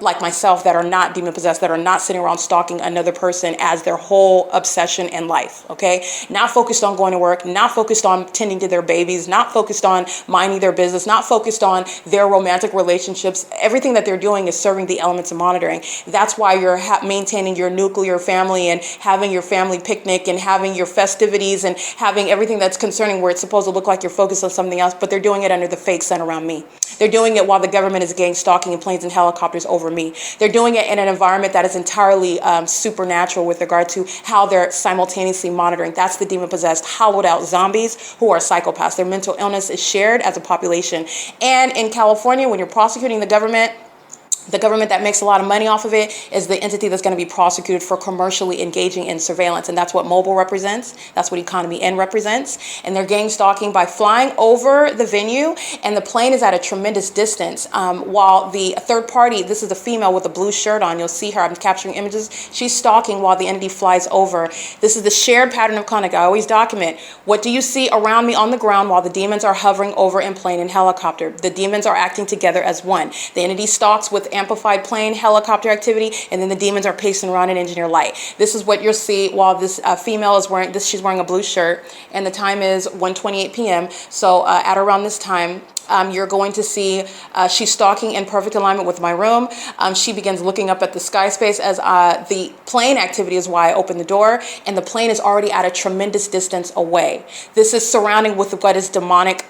like myself, that are not demon possessed, that are not sitting around stalking another person as their whole obsession in life, okay? Not focused on going to work, not focused on tending to their babies, not focused on minding their business, not focused on their romantic relationships. Everything that they're doing is serving the elements of monitoring. That's why you're maintaining your nuclear family and having your family picnic and having your festivities and having everything that's concerning where it's supposed to look like you're focused on something else, but they're doing it under the fake sun around me. They're doing it while the government is gang stalking in planes and helicopters over me. They're doing it in an environment that is entirely supernatural with regard to how they're simultaneously monitoring. That's the demon-possessed, hollowed-out zombies who are psychopaths. Their mental illness is shared as a population. And in California, when you're prosecuting the government that makes a lot of money off of it is the entity that's going to be prosecuted for commercially engaging in surveillance. And that's what mobile represents. That's what Economy N represents. And they're gang stalking by flying over the venue, and the plane is at a tremendous distance. While the third party, this is a female with a blue shirt on. You'll see her. I'm capturing images. She's stalking while the entity flies over. This is the shared pattern of conduct. I always document. What do you see around me on the ground while the demons are hovering over in plane and helicopter? The demons are acting together as one. The entity stalks with amplified plane helicopter activity, and then the demons are pacing around in engineer light. This is what you'll see while this female is wearing this. She's wearing a blue shirt, and the time is 1:28 p.m. So at around this time, you're going to see she's stalking in perfect alignment with my room. She begins looking up at the sky space as the plane activity is why I open the door, and the plane is already at a tremendous distance away. This is surrounding with what is demonic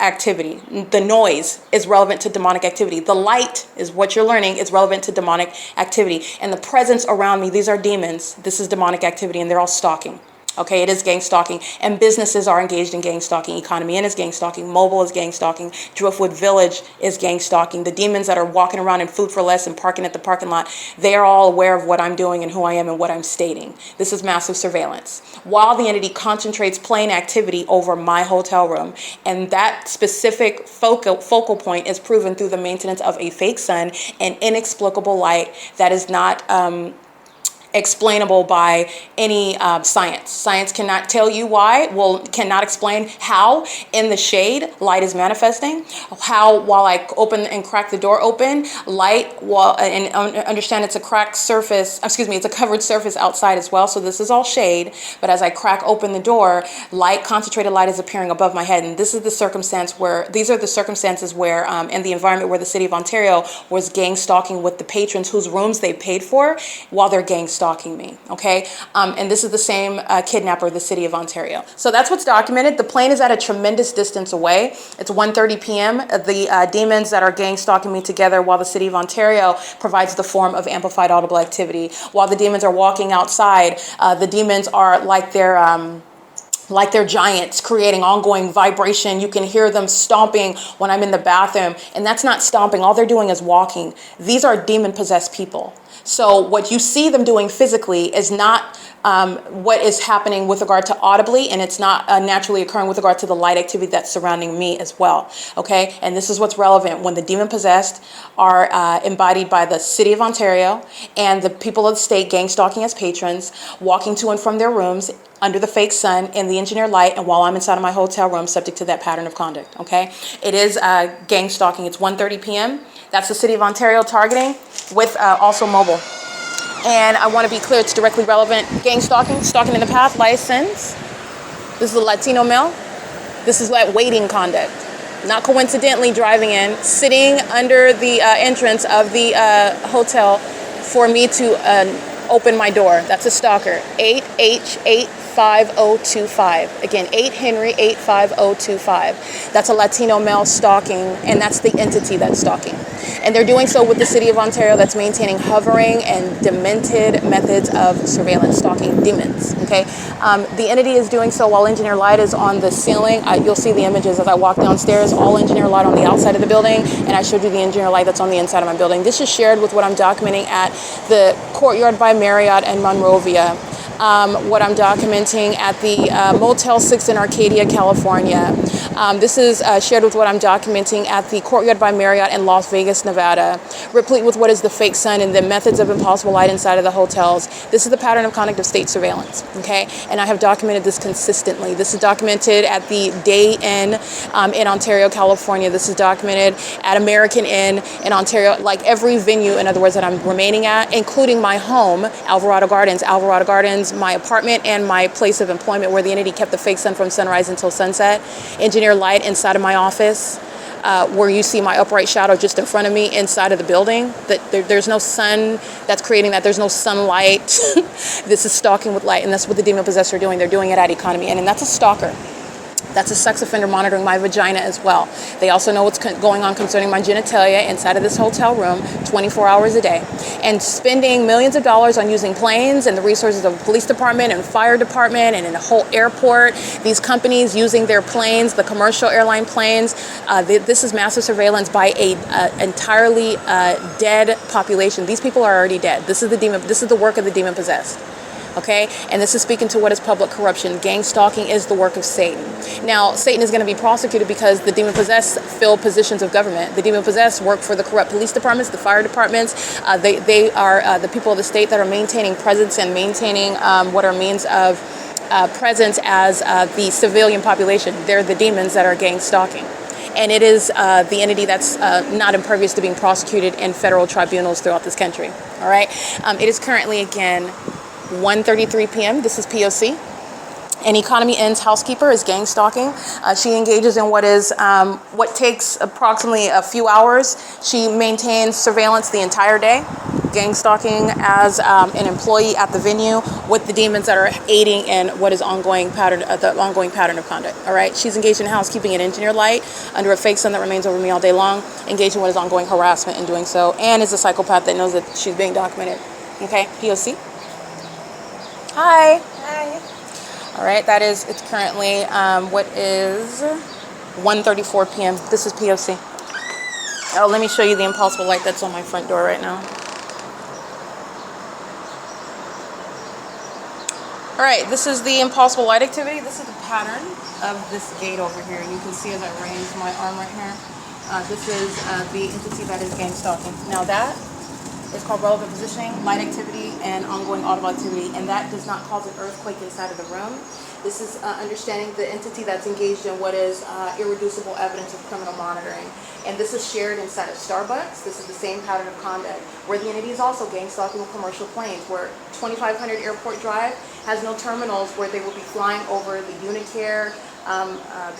activity. The noise is relevant to demonic activity. The light is what you're learning is relevant to demonic activity. And the presence around me, these are demons. This is demonic activity, and they're all stalking. Okay, it is gang stalking, and businesses are engaged in gang stalking. Economy Inn is gang stalking. Mobile is gang stalking. Driftwood Village is gang stalking. The demons that are walking around in Food for Less and parking at the parking lot, they are all aware of what I'm doing and who I am and what I'm stating. This is massive surveillance. While the entity concentrates plain activity over my hotel room, and that specific focal point is proven through the maintenance of a fake sun and inexplicable light that is not explainable by any science. Science cannot tell you why, cannot explain how in the shade light is manifesting, how while I open and crack the door open, light, and understand it's a cracked surface, it's a covered surface outside as well, so this is all shade, but as I crack open the door, concentrated light is appearing above my head, and these are the circumstances where, in the environment where the city of Ontario was gang stalking with the patrons whose rooms they paid for while they're gang stalking me, okay? And this is the same kidnapper of the city of Ontario. So that's what's documented. The plane is at a tremendous distance away. It's 1:30 p.m. The demons that are gang stalking me together while the city of Ontario provides the form of amplified audible activity. While the demons are walking outside, the demons are like they're giants, creating ongoing vibration. You can hear them stomping when I'm in the bathroom, and that's not stomping. All they're doing is walking. These are demon-possessed people. So what you see them doing physically is not what is happening with regard to audibly, and it's not naturally occurring with regard to the light activity that's surrounding me as well, okay? And this is what's relevant when the demon-possessed are embodied by the City of Ontario and the people of the state gang stalking as patrons, walking to and from their rooms under the fake sun in the engineered light, and while I'm inside of my hotel room subject to that pattern of conduct, okay? It is gang stalking. It's 1:30 p.m. That's the City of Ontario targeting with also mobile. And I want to be clear, it's directly relevant. Gang stalking, stalking in the path, license. This is a Latino male. This is that waiting conduct. Not coincidentally driving in, sitting under the entrance of the hotel for me to open my door. That's a stalker. 8H85025. Again, 8 Henry 85025. That's a Latino male stalking, and that's the entity that's stalking. And they're doing so with the City of Ontario that's maintaining hovering and demented methods of surveillance stalking demons, okay? The entity is doing so while engineer light is on the ceiling. You'll see the images as I walk downstairs, all engineer light on the outside of the building, and I showed you the engineer light that's on the inside of my building. This is shared with what I'm documenting at the Courtyard by Marriott in Monrovia. What I'm documenting at the Motel 6 in Arcadia, California. This is shared with what I'm documenting at the Courtyard by Marriott in Las Vegas, Nevada, replete with what is the fake sun and the methods of impossible light inside of the hotels. This is the pattern of conduct of state surveillance, okay? And I have documented this consistently. This is documented at the Day Inn in Ontario, California. This is documented at American Inn in Ontario, like every venue, in other words, that I'm remaining at, including my home, Alvarado Gardens, my apartment, and my place of employment where the entity kept the fake sun from sunrise until sunset. Engineer light inside of my office, where you see my upright shadow just in front of me inside of the building. There's no sun that's creating that. There's no sunlight. This is stalking with light, and that's what the demon possessed are doing. They're doing it at Economy Inn, and that's a stalker. That's a sex offender monitoring my vagina as well. They also know what's going on concerning my genitalia inside of this hotel room 24 hours a day. And spending millions of dollars on using planes and the resources of the police department and fire department and in a whole airport. These companies using their planes, the commercial airline planes. This is massive surveillance by a entirely dead population. These people are already dead. This is the work of the demon possessed. Okay, and this is speaking to what is public corruption. Gang stalking is the work of Satan. Now, Satan is going to be prosecuted because the demon-possessed fill positions of government. The demon-possessed work for the corrupt police departments, the fire departments. They are the people of the state that are maintaining presence and maintaining what are means of presence as the civilian population. They're the demons that are gang stalking. And it is the entity that's not impervious to being prosecuted in federal tribunals throughout this country. All right, it is currently, again, 1:33 p.m. This is P.O.C. An Economy Inn's housekeeper is gang stalking. She engages in what takes approximately a few hours. She maintains surveillance the entire day, gang stalking as an employee at the venue with the demons that are aiding in what is the ongoing pattern of conduct. All right, she's engaged in housekeeping and engineer light under a fake sun that remains over me all day long, engaged in what is ongoing harassment in doing so, and is a psychopath that knows that she's being documented. Okay, POC. Hi. Hi. All right, it's currently, what is 1:34 p.m. This is P.O.C. Oh, let me show you the impossible light that's on my front door right now. All right, this is the impossible light activity. This is the pattern of this gate over here. And you can see as I raise my arm right here, this is the entity that is gang stalking. Now that is called relevant positioning, light activity, and ongoing audible activity. And that does not cause an earthquake inside of the room. This is understanding the entity that's engaged in what is irreducible evidence of criminal monitoring. And this is shared inside of Starbucks. This is the same pattern of conduct, where the entity is also gang stalking with commercial planes, where 2500 Airport Drive has no terminals, where they will be flying over the Unicare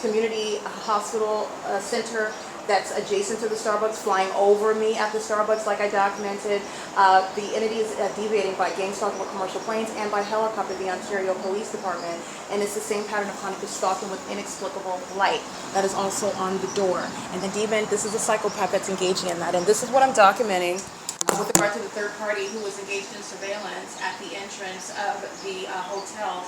community hospital center that's adjacent to the Starbucks, flying over me at the Starbucks like I documented. The entity is deviating by gang stalking with commercial planes and by helicopter, the Ontario Police Department. And it's the same pattern of conduct of stalking with inexplicable light that is also on the door. And the demon, this is a psychopath that's engaging in that. And this is what I'm documenting with regard to the third party who was engaged in surveillance at the entrance of the hotel,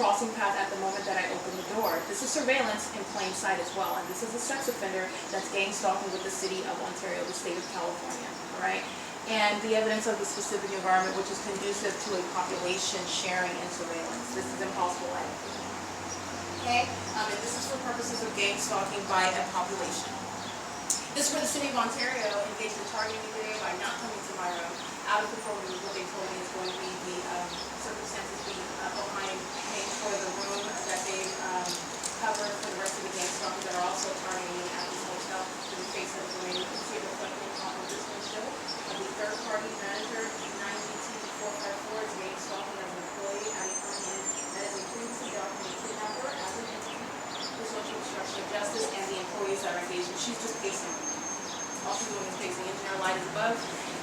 crossing path at the moment that I opened the door. This is surveillance in plain sight as well, and this is a sex offender that's gang stalking with the city of Ontario, the state of California, all right? And the evidence of the specific environment, which is conducive to a population sharing and surveillance. This is impossible light. Okay, and this is for purposes of gang stalking by a population. This is where the city of Ontario engaged in targeting me today by not coming to my room. Out of control with what they told me is going to be the circumstances behind paying for the room that they've covered for the rest of the gang stalkers that are also targeting me at this hotel in the face of the room. You can see the reflecting on this window of the third party manager, 9BT454, is gang stalking as an employee at a company that is a previously documented kidnapper as an entity. This one to obstruction of justice and the employees that are engaged. She's just pacing. All she's doing is pacing. Engineer light is above,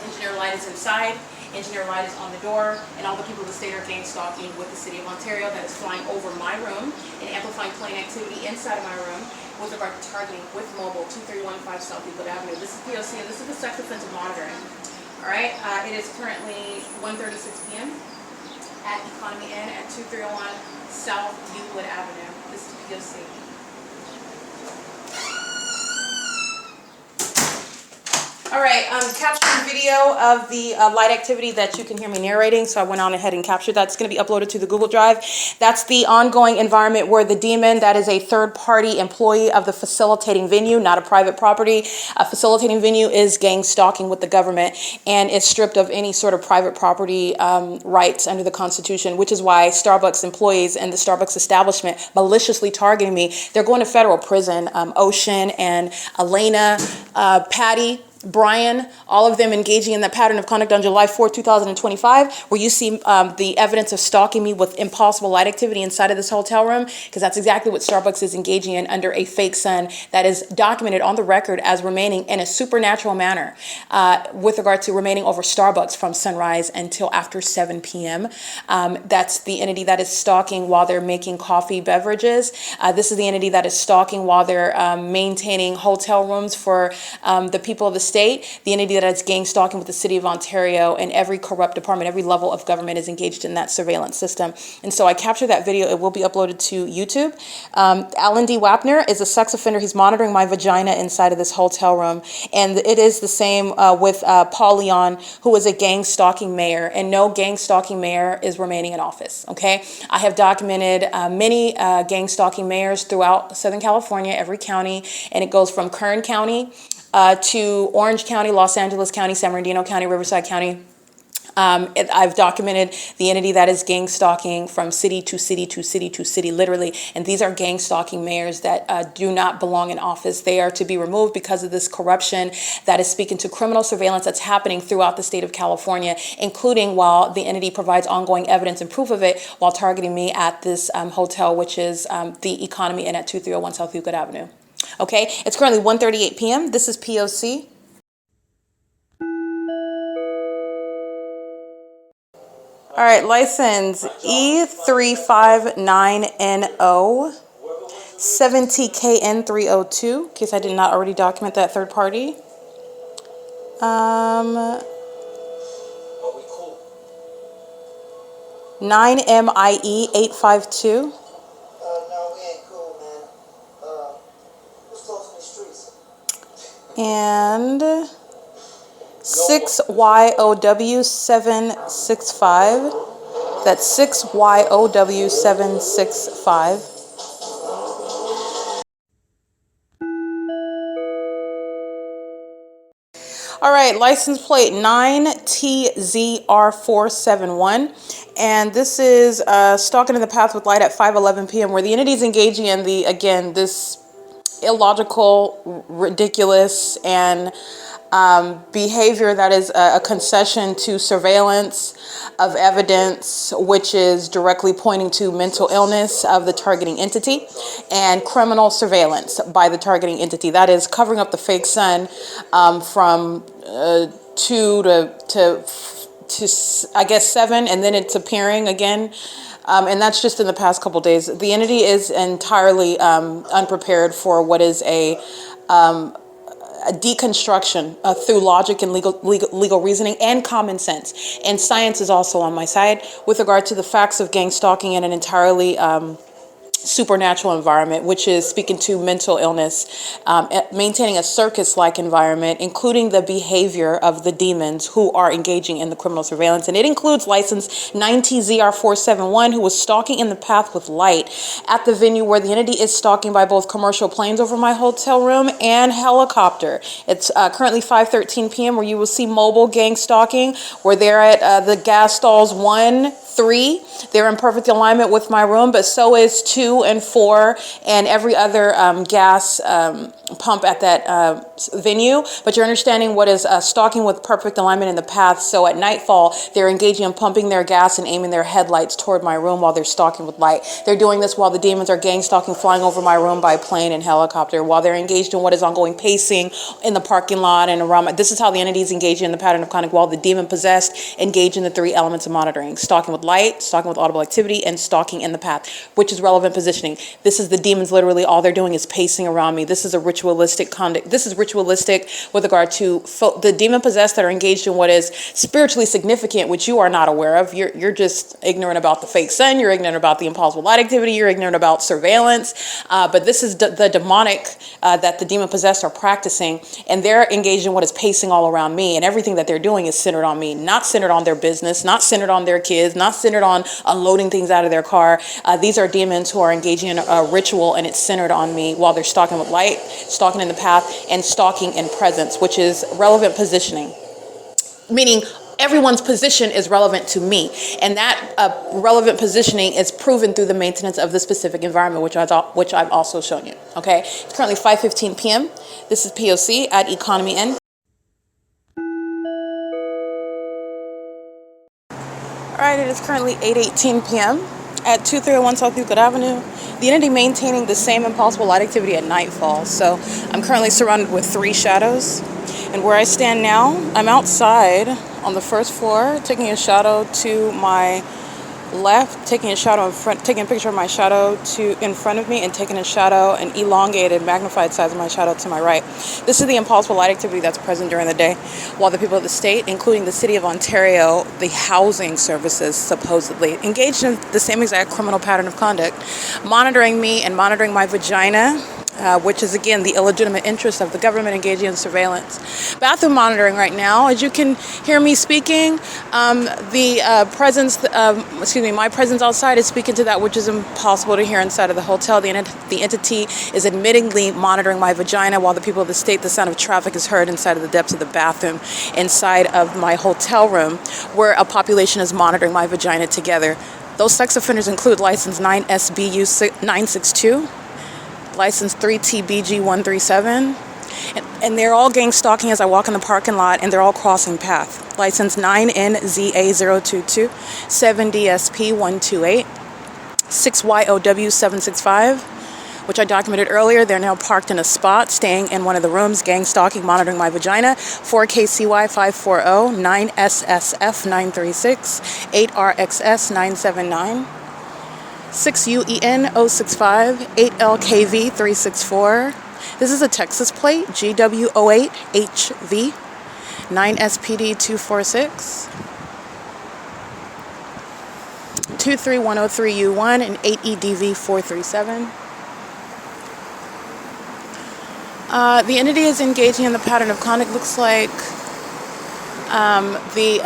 engineer light is inside, engineer light is on the door, and all the people of the state are gang stalking with the city of Ontario that is flying over my room and amplifying plane activity inside of my room with regard to targeting with mobile 2315 South Euclid Avenue. This is P.O.C. and this is the sex offensive monitoring. All right, it is currently 1:36 p.m. at Economy Inn at 2301 South Euclid Avenue. This is P.O.C. All right, capturing video of the light activity that you can hear me narrating, so I went on ahead and captured that. It's going to be uploaded to the Google Drive. That's the ongoing environment where the demon, that is a third-party employee of the facilitating venue, not a private property. A facilitating venue is gang stalking with the government and is stripped of any sort of private property rights under the Constitution, which is why Starbucks employees and the Starbucks establishment maliciously targeting me. They're going to federal prison. Ocean and Elena, Patty, Brian, all of them engaging in that pattern of conduct on July 4, 2025, where you see the evidence of stalking me with impossible light activity inside of this hotel room, because that's exactly what Starbucks is engaging in under a fake sun that is documented on the record as remaining in a supernatural manner with regard to remaining over Starbucks from sunrise until after 7 p.m. That's the entity that is stalking while they're making coffee beverages. This is the entity that is stalking while they're maintaining hotel rooms for the people of the state, the entity that is gang stalking with the city of Ontario, and every corrupt department, every level of government is engaged in that surveillance system. And so I captured that video. It will be uploaded to YouTube. Alan D. WAPNER is a sex offender. He's monitoring my vagina inside of this hotel room. And it is the same with Paul Leon, who is a gang stalking mayor. And no gang stalking mayor is remaining in office, okay? I have documented many gang stalking mayors throughout Southern California, every county, and it goes from Kern County to Orange County, Los Angeles County, San Bernardino County, Riverside County. I've documented the entity that is gang stalking from city to city to city to city, literally. And these are gang stalking mayors that do not belong in office. They are to be removed because of this corruption that is speaking to criminal surveillance that's happening throughout the state of California, including while the entity provides ongoing evidence and proof of it while targeting me at this hotel, which is the Economy Inn at 2301 South Euclid Avenue. Okay, it's currently 1:38 p.m. This is P.O.C. All right, license E359NO 70KN302, in case I did not already document that third party. 9MIE 852. No, we ain't cool, man. What's close in the streets? And 6YOW 765. That's 6YOW 765. All right, license plate 9TZR471. And this is stalking in the path with light at 5:11 p.m. where the entity is engaging in this illogical, ridiculous, and behavior that is a concession to surveillance of evidence, which is directly pointing to mental illness of the targeting entity and criminal surveillance by the targeting entity. That is covering up the fake sun from 2 to I guess 7, and then it's appearing again. And that's just in the past couple days. The entity is entirely unprepared for what is a deconstruction through logic and legal reasoning and common sense. And science is also on my side with regard to the facts of gang stalking in an entirely supernatural environment, which is speaking to mental illness, maintaining a circus-like environment, including the behavior of the demons who are engaging in the criminal surveillance. And it includes license 9TZR471, who was stalking in the path with light at the venue where the entity is stalking by both commercial planes over my hotel room and helicopter. It's currently 5:13 p.m. where you will see mobile gang stalking. We're there at the gas stalls 1, 3. They're in perfect alignment with my room, but so is 2 and 4 and every other gas pump at that venue. But you're understanding what is stalking with perfect alignment in the path. So at nightfall, they're engaging in pumping their gas and aiming their headlights toward my room while they're stalking with light. They're doing this while the demons are gang stalking, flying over my room by plane and helicopter, while they're engaged in what is ongoing pacing in the parking lot and around my. This is how the entity is engaging in the pattern of conduct while the demon possessed engage in the 3 elements of monitoring: stalking with light, stalking with audible activity, and stalking in the path, which is relevant positioning. This is the demons literally, all they're doing is pacing around me. This is a ritualistic conduct. This is ritualistic with regard to the demon possessed that are engaged in what is spiritually significant, which you are not aware of. You're just ignorant about the fake sun. You're ignorant about the impossible light activity. You're ignorant about surveillance. But this is the demonic that the demon possessed are practicing, and they're engaged in what is pacing all around me, and everything that they're doing is centered on me, not centered on their business, not centered on their kids, not centered on unloading things out of their car. These are demons who are engaging in a ritual, and it's centered on me while they're stalking with light, stalking in the path, and stalking in presence, which is relevant positioning, meaning everyone's position is relevant to me, and that relevant positioning is proven through the maintenance of the specific environment, which I've also shown you. Okay, it's currently 5:15 p.m. This is P.O.C. at Economy N. All right, it is currently 8:18 p.m. at 2301 South Euclid Avenue. The entity maintaining the same impossible light activity at nightfall. So I'm currently surrounded with 3 shadows. And where I stand now, I'm outside on the first floor, taking a shadow to my left, taking a shadow in front, taking a picture of my shadow in front of me, and taking a shadow, an elongated, magnified size of my shadow to my right. This is the impossible light activity that's present during the day, while the people of the state, including the city of Ontario, the housing services, supposedly engaged in the same exact criminal pattern of conduct, monitoring me and monitoring my vagina, which is, again, the illegitimate interest of the government engaging in surveillance. Bathroom monitoring right now. As you can hear me speaking, my presence outside is speaking to that which is impossible to hear inside of the hotel. The entity is admittingly monitoring my vagina, while the people of the state, the sound of traffic is heard inside of the depths of the bathroom inside of my hotel room, where a population is monitoring my vagina together. Those sex offenders include license 9SBU 962, license 3TBG137, and they're all gang stalking as I walk in the parking lot, and they're all crossing path. License 9NZA022, 7DSP128, 6YOW765, which I documented earlier. They're now parked in a spot, staying in one of the rooms, gang stalking, monitoring my vagina. 4KCY540, 9SSF936, 8RXS979. 6UN065, 8LKV364. This is a Texas plate, GW08HV, 9SPD246. 23103U1 and 8EDV437. The entity is engaging in the pattern of conduct. Looks like the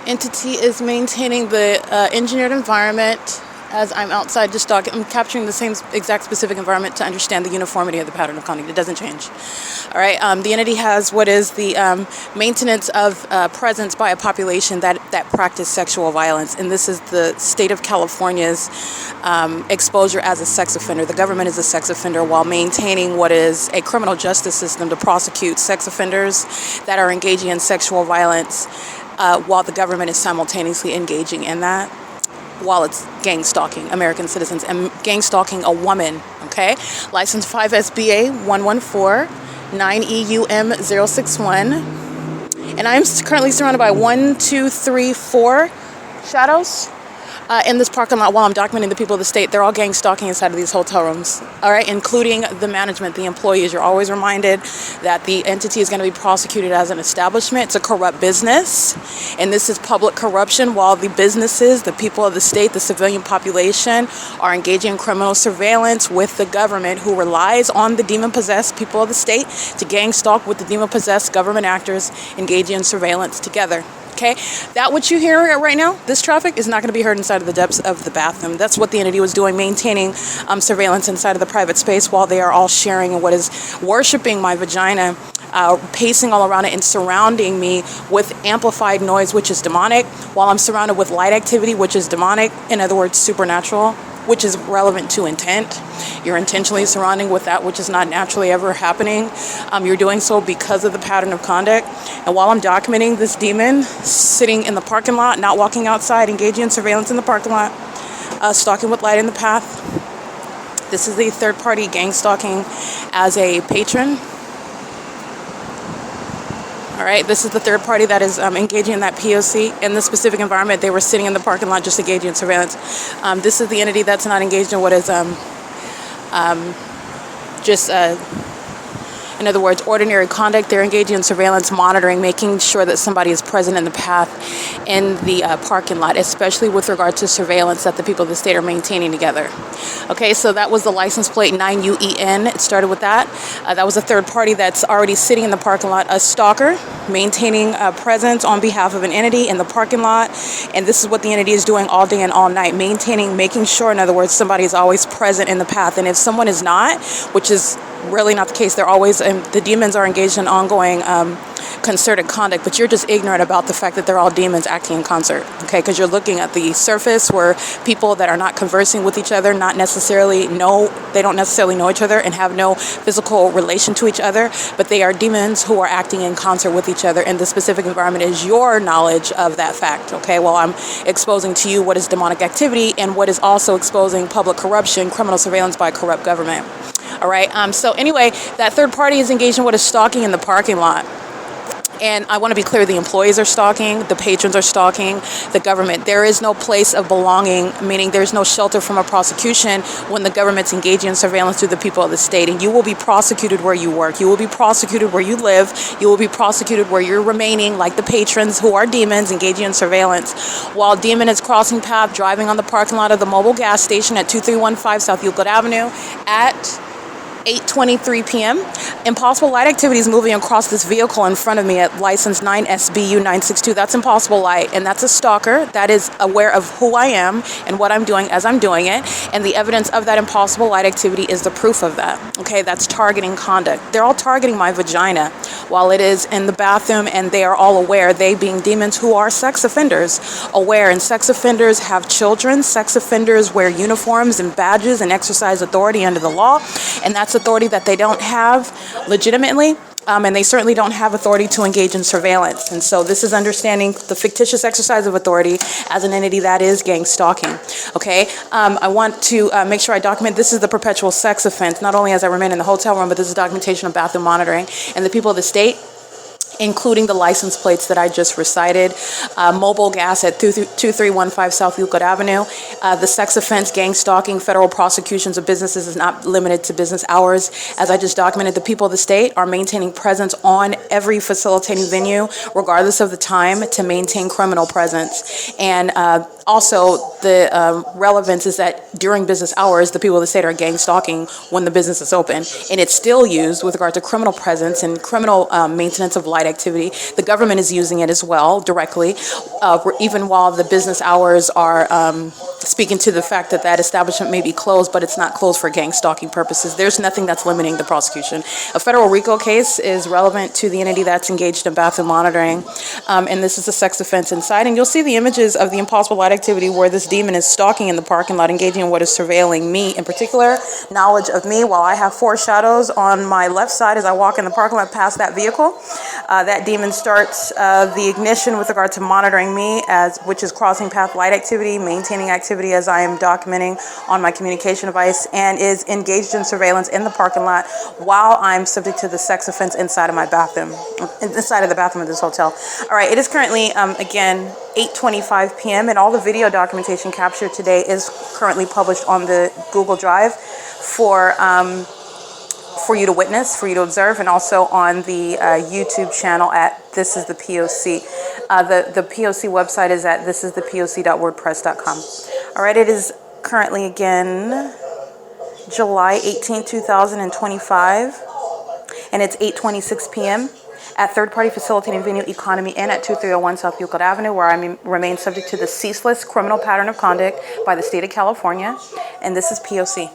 entity is maintaining the engineered environment. As I'm outside just talking, I'm capturing the same exact specific environment to understand the uniformity of the pattern of conduct. It doesn't change. All right. The entity has what is the maintenance of presence by a population that practice sexual violence, and this is the state of California's exposure as a sex offender. The government is a sex offender while maintaining what is a criminal justice system to prosecute sex offenders that are engaging in sexual violence, while the government is simultaneously engaging in that, while it's gang stalking American citizens and gang stalking a woman, okay? License 5SBA 114-9EUM061. And I'm currently surrounded by 4 shadows in this parking lot while I'm documenting the people of the state. They're all gang stalking inside of these hotel rooms, all right, including the management, the employees. You're always reminded that the entity is going to be prosecuted as an establishment. It's a corrupt business, and this is public corruption while the businesses, the people of the state, the civilian population are engaging in criminal surveillance with the government, who relies on the demon-possessed people of the state to gang stalk with the demon-possessed government actors engaging in surveillance together. Okay, that what you hear right now, this traffic, is not going to be heard inside of the depths of the bathroom. That's what the entity was doing, maintaining surveillance inside of the private space while they are all sharing and what is worshiping my vagina, pacing all around it and surrounding me with amplified noise, which is demonic, while I'm surrounded with light activity, which is demonic, in other words, supernatural, which is relevant to intent. You're intentionally surrounding with that which is not naturally ever happening. You're doing so because of the pattern of conduct. And while I'm documenting this demon sitting in the parking lot, not walking outside, engaging in surveillance in the parking lot, stalking with light in the path, this is the third party gang stalking as a patron. All right, this is the third party that is engaging in that P.O.C. in this specific environment. They were sitting in the parking lot just engaging in surveillance. This is the entity that's not engaged in what is in other words, ordinary conduct. They're engaging in surveillance, monitoring, making sure that somebody is present in the path in the parking lot, especially with regard to surveillance that the people of the state are maintaining together. Okay, so that was the license plate 9UEN. It started with that. That was a third party that's already sitting in the parking lot, a stalker, maintaining a presence on behalf of an entity in the parking lot. And this is what the entity is doing all day and all night, making sure, in other words, somebody is always present in the path. And if someone is not, which is really not the case, they're always, the demons are engaged in ongoing concerted conduct, but you're just ignorant about the fact that they're all demons acting in concert, okay? Because you're looking at the surface where people that are not conversing with each other, they don't necessarily know each other and have no physical relation to each other, but they are demons who are acting in concert with each other, and the specific environment is your knowledge of that fact, okay? Well, I'm exposing to you what is demonic activity and what is also exposing public corruption, criminal surveillance by a corrupt government. All right. So anyway, that third party is engaged in what is stalking in the parking lot. And I want to be clear, the employees are stalking, the patrons are stalking, the government. There is no place of belonging, meaning there's no shelter from a prosecution when the government's engaging in surveillance through the people of the state. And you will be prosecuted where you work. You will be prosecuted where you live. You will be prosecuted where you're remaining, like the patrons who are demons engaging in surveillance. While demon is crossing path, driving on the parking lot of the mobile gas station at 2315 South Euclid Avenue at 8:23 p.m. Impossible light activity is moving across this vehicle in front of me at license 9SBU962. That's impossible light, and that's a stalker that is aware of who I am and what I'm doing as I'm doing it, and the evidence of that impossible light activity is the proof of that. Okay, that's targeting conduct. They're all targeting my vagina while it is in the bathroom, and they are all aware, they being demons who are sex offenders, aware, and sex offenders have children. Sex offenders wear uniforms and badges and exercise authority under the law, and that's authority that they don't have legitimately, and they certainly don't have authority to engage in surveillance. And so this is understanding the fictitious exercise of authority as an entity that is gang stalking. Okay, I want to make sure I document this is the perpetual sex offense, not only as I remain in the hotel room, but this is documentation of bathroom monitoring. And the people of the state, including the license plates that I just recited. Mobile gas at 2315 South Euclid Avenue. The sex offense, gang stalking, federal prosecutions of businesses is not limited to business hours. As I just documented, the people of the state are maintaining presence on every facilitating venue, regardless of the time, to maintain criminal presence. And also, the relevance is that during business hours, the people of the state are gang stalking when the business is open. And it's still used with regard to criminal presence and criminal maintenance of light activity. The government is using it as well, directly, even while the business hours are speaking to the fact that that establishment may be closed, but it's not closed for gang stalking purposes. There's nothing that's limiting the prosecution. A federal RICO case is relevant to the entity that's engaged in bathroom monitoring, and this is a sex offense inside. And you'll see the images of the impossible light activity where this demon is stalking in the parking lot, engaging in what is surveilling me in particular, knowledge of me, while I have four shadows on my left side as I walk in the parking lot past that vehicle. That demon starts the ignition with regard to monitoring me, which is crossing path light activity, maintaining activity as I am documenting on my communication device, and is engaged in surveillance in the parking lot while I'm subject to the sex offense inside of my bathroom, inside of the bathroom of this hotel. All right, it is currently, again, 8:25 p.m. and all the video documentation captured today is currently published on the Google Drive for you to witness, for you to observe, and also on the YouTube channel at This Is the P.O.C. The P.O.C. website is at thisisthepoc.wordpress.com. All right, it is currently, again, July 18, 2025, and it's 8:26 p.m. at third-party facilitating venue Economy Inn at 2301 South Euclid Avenue, where I remain subject to the ceaseless criminal pattern of conduct by the state of California, and this is P.O.C.